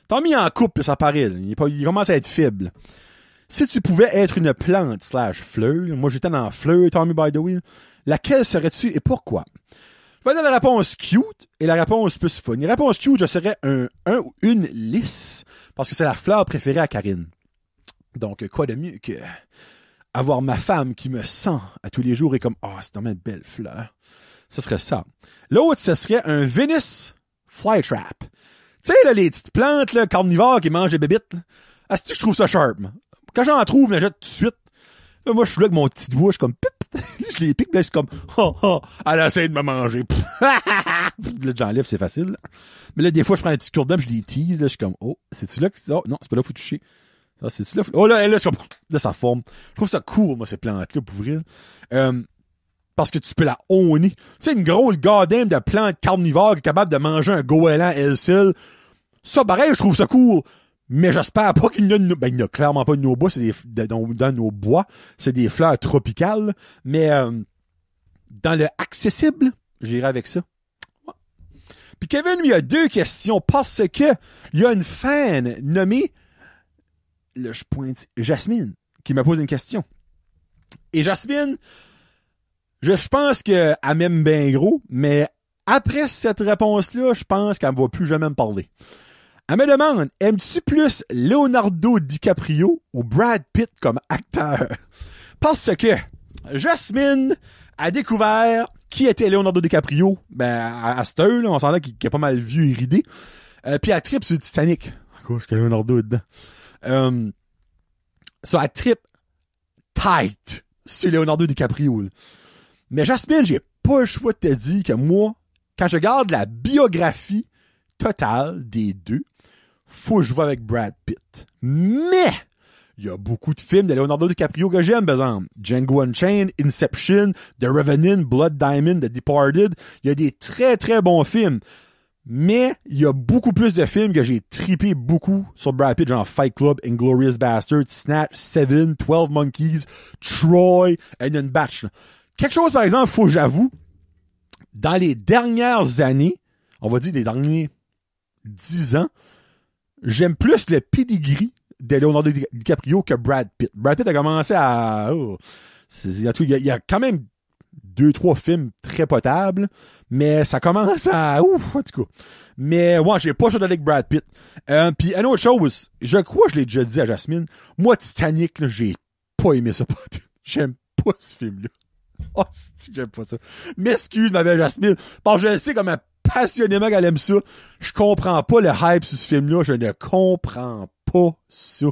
Tommy en couple, ça paraît. Il commence à être faible. Si tu pouvais être une plante / fleur, moi j'étais dans fleur, Tommy, by the way, laquelle serais-tu et pourquoi? Je vais donner la réponse cute et la réponse plus fun. La réponse cute, je serais un ou une lys, parce que c'est la fleur préférée à Karine. Donc, quoi de mieux que avoir ma femme qui me sent à tous les jours et comme, c'est vraiment une belle fleur. Ce serait ça. L'autre, ce serait un Venus flytrap. Tu sais, là, les petites plantes, là, carnivores qui mangent des bébites, là. Asti que je trouve ça sharp. Quand j'en trouve, je les jette tout de suite. Là, moi, je suis là avec mon petit doigt, je suis comme, pip, je les pique, là, c'est comme, elle essaie de me manger. Là, j'enlève, c'est facile. Là. Mais là, des fois, je prends un petit cure-dent, je les tease, là, je suis comme, c'est-tu là que c'est, non, c'est pas là, faut toucher. Ça, c'est-tu là, là, c'est comme, là, ça forme. Je trouve ça cool, moi, ces plantes-là, pour vrai. Parce que tu peux la honner. Tu sais, une grosse goddamn de plante carnivore qui est capable de manger un goéland L-Sil. Ça, pareil, je trouve ça cool. Mais j'espère pas qu'il y en a il n'y a clairement pas de nos bois, c'est dans nos bois. C'est des fleurs tropicales. Mais, dans le accessible, j'irai avec ça. Ouais. Puis Kevin, lui, a 2 questions parce que il y a une fan nommée, là, je pointe, Jasmine, qui m'a posé une question. Et Jasmine, je pense qu'elle m'aime bien gros, mais après cette réponse-là, je pense qu'elle ne va plus jamais me parler. Elle me demande, aimes-tu plus Leonardo DiCaprio ou Brad Pitt comme acteur? Parce que Jasmine a découvert qui était Leonardo DiCaprio, à cette heure, là, on s'entend qu'il est pas mal vieux et ridé. Puis elle tripe sur le Titanic. À cause que Leonardo est dedans. Ça, elle tripe tight sur Leonardo DiCaprio. Là. Mais Jasmine, j'ai pas le choix de te dire que moi, quand je regarde la biographie totale des deux, faut que je vois avec Brad Pitt. Mais, il y a beaucoup de films de Leonardo DiCaprio que j'aime, par exemple. Django Unchained, Inception, The Revenant, Blood Diamond, The Departed. Il y a des très, très bons films. Mais, il y a beaucoup plus de films que j'ai trippé beaucoup sur Brad Pitt, genre Fight Club, Inglourious Basterds, Snatch, Seven, 12 Monkeys, Troy, and une batch. Quelque chose, par exemple, faut que j'avoue, dans les dernières années, on va dire les derniers 10 ans, j'aime plus le pedigree de Leonardo DiCaprio que Brad Pitt. Brad Pitt a commencé à... il y a quand même 2-3 films très potables, mais ça commence à... en tout cas. Mais ouais, j'ai pas choisi d'aller avec Brad Pitt. Puis une autre chose, je crois que je l'ai déjà dit à Jasmine, moi, Titanic, là, j'ai pas aimé ça. J'aime pas ce film-là. Oh, c'est-tu que j'aime pas ça. M'excuse, ma belle Jasmine, parce que je sais comment passionnément qu'elle aime ça. Je comprends pas le hype sur ce film-là. Je ne comprends pas ça.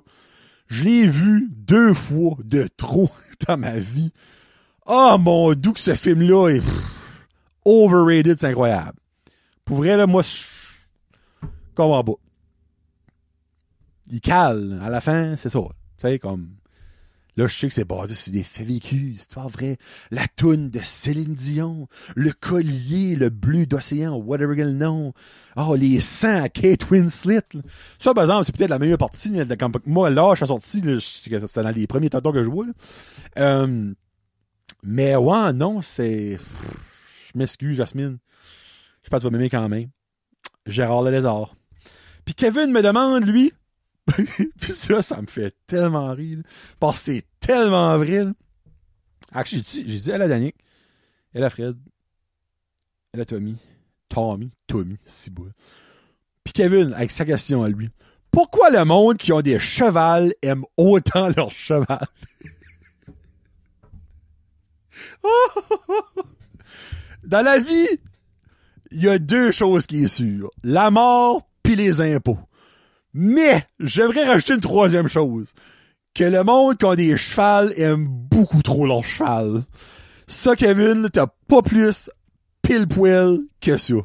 Je l'ai vu 2 fois de trop dans ma vie. Oh mon Dieu, que ce film-là est overrated, c'est incroyable. Pour vrai, là, moi, je comprends pas. Il cale. À la fin, c'est ça. Tu sais, comme... Là, je sais que c'est basé sur des faits vécus, histoire vraie. La toune de Céline Dion, le collier, le bleu d'océan, whatever le nom. Oh, les sangs à Kate Winslet. Là. Ça, par exemple, c'est peut-être la meilleure partie. Là, moi, là, je suis sorti, c'était dans les premiers tantons que je vois. Mais ouais, non, c'est... Je m'excuse, Jasmine. Je pense que tu vas m'aimer quand même. Gérard le Lézard. Puis Kevin me demande, lui... Pis ça me fait tellement rire. Là, parce que c'est tellement vrai. Là. J'ai dit elle a Danick, elle a Fred, elle a Tommy, si beau. Puis Kevin, avec sa question à lui. Pourquoi le monde qui ont des chevals aime autant leur cheval? Dans la vie, il y a 2 choses qui sont sûres. La mort pis les impôts. Mais, j'aimerais rajouter une 3e chose. Que le monde qui a des chevals aime beaucoup trop leur cheval. Ça, Kevin, t'as pas plus pile-poil que ça.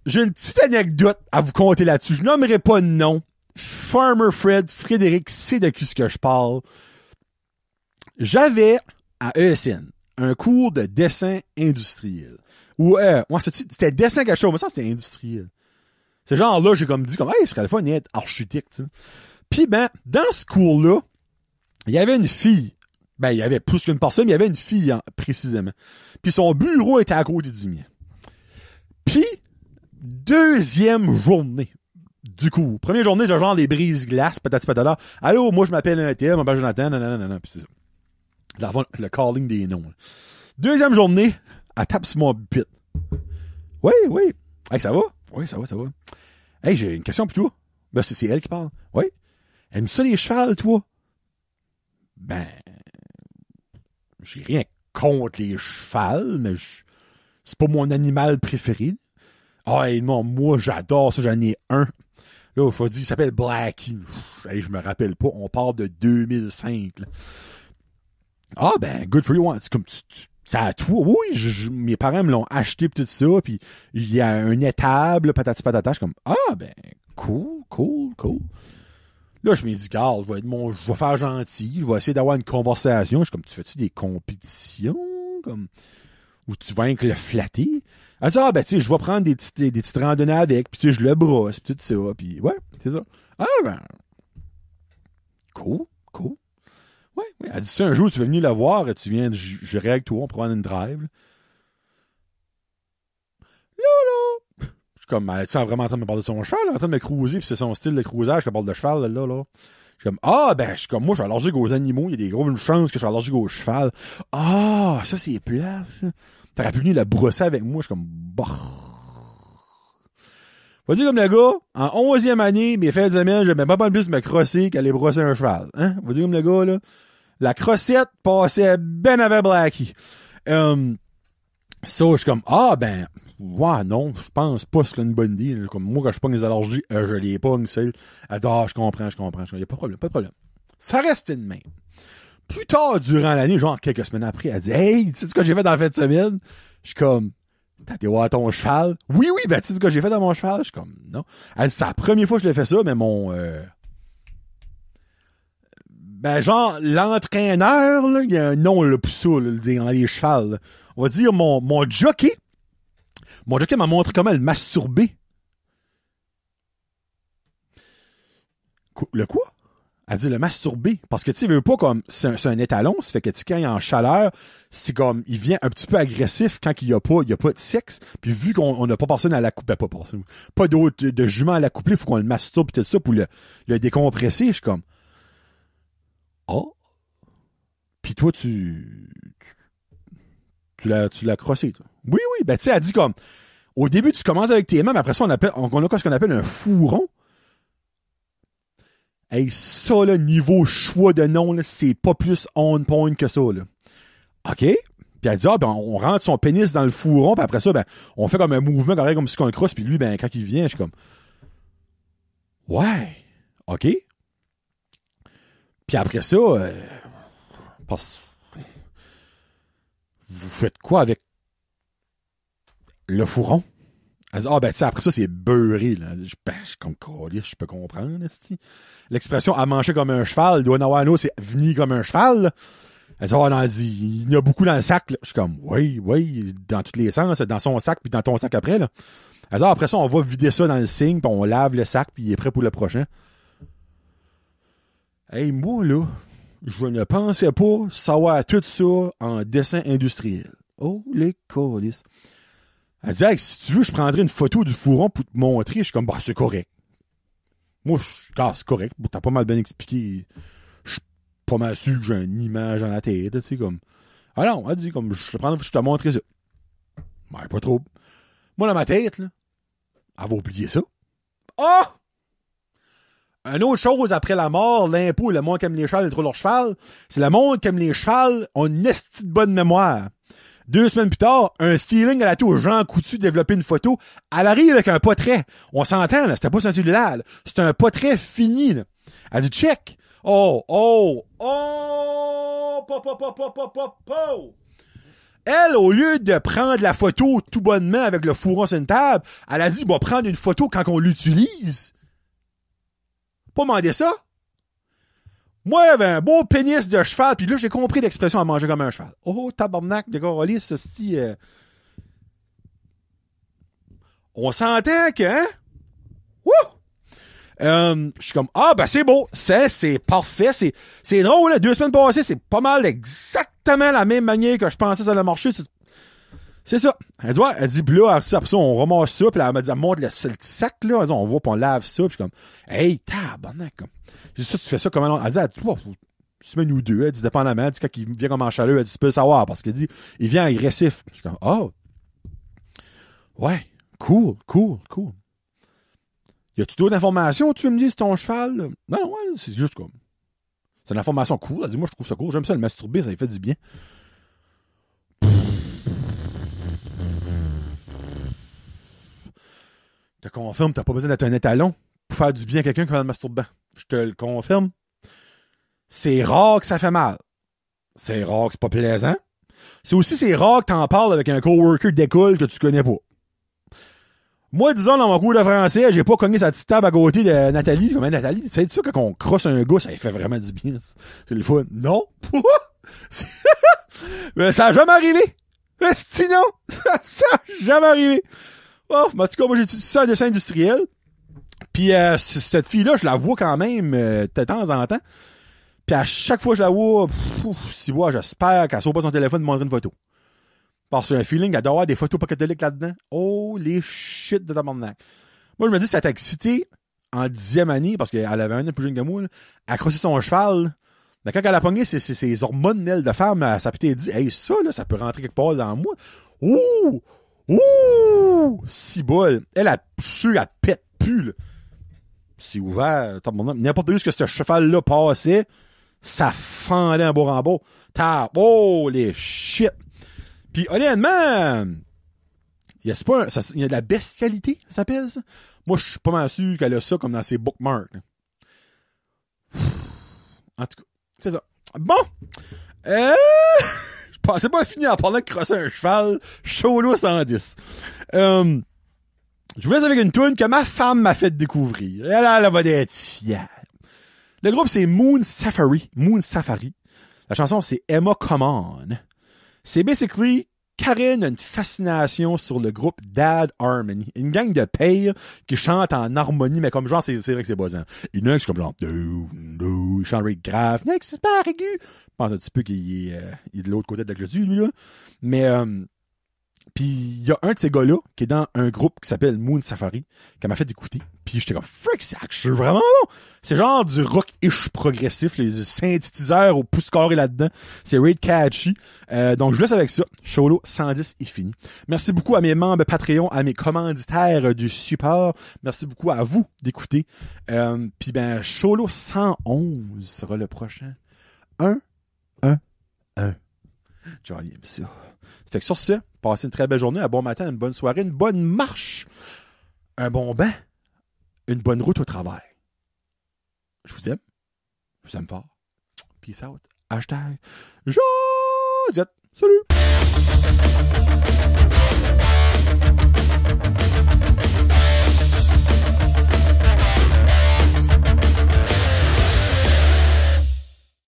J'ai une petite anecdote à vous conter là-dessus. Je nommerai pas de nom. Farmer Frédéric sait de qui ce que je parle. J'avais, à ESN, un cours de dessin industriel. Ou, c'était dessin quelque chose, mais ça, c'était industriel. C'est genre là, j'ai comme dit, hey, ce serait le fun d'être architecte, tu sais. Puis dans ce cours-là, il y avait une fille. Il y avait plus qu'une personne, mais il y avait une fille, précisément. Puis son bureau était à côté du mien. Puis, 2e journée du cours. Première journée, j'ai genre des brises-glaces, patati patata. Allô, moi, je m'appelle un tel, je m'appelle Jonathan, nanana, puis c'est ça. Le calling des noms. 2e journée, elle tape sur mon pit. Oui. Hey, ça va? Oui, ça va. Hey, j'ai une question pour toi. C'est elle qui parle. Oui. Aimes-tu ça les chevals, toi? ben, j'ai rien contre les chevals, mais c'est pas mon animal préféré. Ah, et non, moi, j'adore ça, j'en ai un. Là, je vais dire, il s'appelle Blackie. Je me rappelle pas, on parle de 2005, là. Ah, ben, good for you. C'est comme, ça a tout. Oui, mes parents me l'ont acheté pis tout ça, puis il y a un étable, patati patata. Je suis comme, ah, ben, cool. Là, je me dis, Carl, je vais faire gentil, je vais essayer d'avoir une conversation. Je suis comme, tu fais-tu des compétitions? Comme, où tu vas le flatter? Elle dit, ah, ben, tu sais, je vais prendre des petites randonnées avec, puis tu sais, je le brosse, pis tout ça, puis ouais, c'est ça. Ah, ben, cool. Ouais. Elle dit, ça, un jour, tu veux venir la voir, et tu viens, je avec toi, on prend une drive. Là. Je suis comme, elle est vraiment en train de me parler de son cheval, en train de me cruiser, puis c'est son style de cruisage qu'elle parle de cheval, là. Je suis comme, ah, ben, moi, je suis allergique aux animaux, il y a des grosses chances que je suis allergique au cheval. Ah, ça, c'est plat, ça. T'aurais pu venir la brosser avec moi, je suis comme, bah. Faut dire comme le gars, en 11e année, mes fins de semaine, j'aimais pas plus me crosser qu'aller brosser un cheval. Hein? Faut dire comme le gars, là. La crossette passait ben avec Blackie. Ça, je suis comme, ah, ben, ouais, non, je pense pas que c'est une bonne idée. Comme, moi, quand je pogne les allergies, je les pogne, celle. Elle dit, ah, je comprends. Y a pas de problème. Ça reste une main. Plus tard, durant l'année, genre quelques semaines après, elle dit, hey, tu sais ce que j'ai fait dans la fin de semaine? Je suis comme, t'as été voir ton cheval? Oui, ben, tu sais ce que j'ai fait dans mon cheval? Je suis comme, non. Elle dit, c'est la première fois que je l'ai fait ça, mais ben, genre, l'entraîneur, là, il y a un nom, là, pour ça, là, dans les chevals, là. On va dire, mon jockey m'a montré comment le masturber. Le quoi? Elle dit le masturber. Parce que, tu sais, il veut pas comme, c'est un étalon, ça fait que, tu sais, quand il est en chaleur, c'est comme, il vient un petit peu agressif quand il y a pas de sexe. Puis vu qu'on n'a pas personne à la couper, pas d'autres, de jument à la coupler, il faut qu'on le masturbe pis tout ça pour le décompresser. Je suis comme, oh. Pis toi, tu l'as crossé, toi. Oui, ben, tu sais, elle dit comme, au début, tu commences avec tes mains, mais après ça, on a ce qu'on appelle un fourron. Hey, ça, là, niveau choix de nom, là, c'est pas plus on point que ça, là. OK? Puis elle dit, ah, ben, on rentre son pénis dans le fourron, puis après ça, ben, on fait comme un mouvement correct, comme si on le crosse, puis lui, ben, quand il vient, je suis comme, ouais, OK? Puis après ça, parce vous faites quoi avec le fourron? Elle dit, ah, ben, tu sais, après ça, c'est beurré, là. Je suis comme, je peux comprendre, c'ti. L'expression, à manger comme un cheval, il doit en avoir un autre, c'est venir comme un cheval, là. Elle dit, elle dit, il y en a beaucoup dans le sac, là. Je suis comme, oui, dans tous les sens, dans son sac, puis dans ton sac après, là. Elle dit, après ça, on va vider ça dans le signe, puis on lave le sac, puis il est prêt pour le prochain. Hey, moi, là, je ne pensais pas savoir tout ça en dessin industriel. Oh, les colis. Elle dit, hey, si tu veux, je prendrais une photo du fourron pour te montrer. Je suis comme, bah, c'est correct. Moi, c'est correct. T'as pas mal bien expliqué. Je suis pas mal sûr que j'ai une image dans la tête, tu sais, comme. Ah non, elle dit, comme, je te montrer ça. Ouais, pas trop. Moi, dans ma tête, là, elle va oublier ça. Ah! Une autre chose après la mort, l'impôt, le monde qui aime les chevals et trop leur cheval, c'est le monde qui aime les chevals ont une estie de bonne mémoire. 2 semaines plus tard, un feeling à la tour Jean Coutu développer une photo. Elle arrive avec un portrait. On s'entend, là. C'était pas son cellulaire, là. C'était un portrait fini, là. Elle dit, check. Oh. Elle, au lieu de prendre la photo tout bonnement avec le fourron sur une table, elle a dit, prendre une photo quand on l'utilise. Pas demander ça. Moi, j'avais un beau pénis de cheval, puis là, j'ai compris l'expression à manger comme un cheval. Oh, tabarnak, de Corolis, ce style. On s'entend que, hein? Wouh! Je suis comme, ah, ben, c'est beau. C'est parfait. C'est drôle, là. 2 semaines passées, c'est pas mal exactement la même manière que je pensais que ça allait marcher. C'est ça. Elle dit, puis là, après ça, on ramasse ça, puis là, elle montre le petit sac, là. Elle dit, on voit, puis on lave ça, puis je suis comme, hey, tabarnak, comme. J'ai dit, ça, tu fais ça comment? Elle dit, une semaine ou 2, elle dit, dépendamment, elle dit, quand il vient comme en chaleur, elle dit, tu peux le savoir, parce qu'elle dit, il vient agressif. Je suis comme, oh. Ouais. Cool. Y a-tu d'autres informations, tu veux me dire, c'est ton cheval? Non, ouais, c'est juste comme. C'est une information cool. Elle dit, moi, je trouve ça cool. J'aime ça, le masturber, ça lui fait du bien. Je te confirme, t'as pas besoin d'être un étalon pour faire du bien à quelqu'un qui va le masturbant. Je te le confirme. C'est rare que ça fait mal. C'est rare que c'est pas plaisant. C'est rare que t'en parles avec un coworker d'école que tu connais pas. Moi, disons, dans mon cours de français, j'ai pas cogné sa petite table à côté de Nathalie. Comme Nathalie, tu sais ça, quand on crosse un gars, ça lui fait vraiment du bien. C'est le fun. Non? Mais ça a jamais arrivé. Sinon, ça a jamais arrivé. Oh, en tout cas, moi, j'étudie ça en dessin industriel. Puis cette fille-là, je la vois quand même de temps en temps. Puis à chaque fois que je la vois, j'espère qu'elle saute pas son téléphone de montrer une photo. Parce que j'ai un feeling qu'elle doit avoir des photos pas catholiques là-dedans. Oh, les shit de tabarnak. Moi, je me dis, ça t'a excité en 10e année, parce qu'elle avait un an plus jeune que moi, là, à crosser son cheval. Mais quand elle a pogné ses hormones, elle, de femme, ça peut-être dit, hey, ça, là, ça peut rentrer quelque part dans moi. Ouh! Ouh! Si bol. Elle pète plus, là. C'est ouvert. N'importe où que ce cheval-là passait, ça fendait en bas en bas. Oh, les shit! Puis honnêtement, il y a de la bestialité, ça s'appelle ça. Moi, je suis pas mal sûr qu'elle a ça comme dans ses bookmarks. En tout cas, c'est ça. Bon, je pensais pas finir en parlant de crosser un cheval. Cholo 110. Je vous laisse avec une tune que ma femme m'a fait découvrir. Elle va être fière. Le groupe, c'est Moon Safari. Moon Safari. La chanson, c'est Emma Come On. C'est basically, Karen a une fascination sur le groupe Dad Harmony. Une gang de pères qui chantent en harmonie, mais comme genre, c'est vrai que c'est buzzant. Il y en a qui c'est comme genre, il chante rate grave. Il y en a qui c'est super aigu. Je pense un petit peu qu'il est de l'autre côté de la clôture, lui, là. Mais, puis il y a un de ces gars-là qui est dans un groupe qui s'appelle Moon Safari, qui m'a fait écouter. Puis j'étais comme, frick, je suis vraiment bon. C'est genre du rock-ish progressif, du synthétiseur au pouce carré là-dedans. C'est rate catchy. Donc je vous laisse avec ça. Cholo 110 est fini. Merci beaucoup à mes membres Patreon, à mes commanditaires du support. Merci beaucoup à vous d'écouter. Puis ben, Cholo 111 sera le prochain. 1. Johnny aime ça. Fait que sur ce, passez une très belle journée, un bon matin, une bonne soirée, une bonne marche, un bon bain, une bonne route au travail. Je vous aime fort. Peace out. Hashtag Josette. Salut!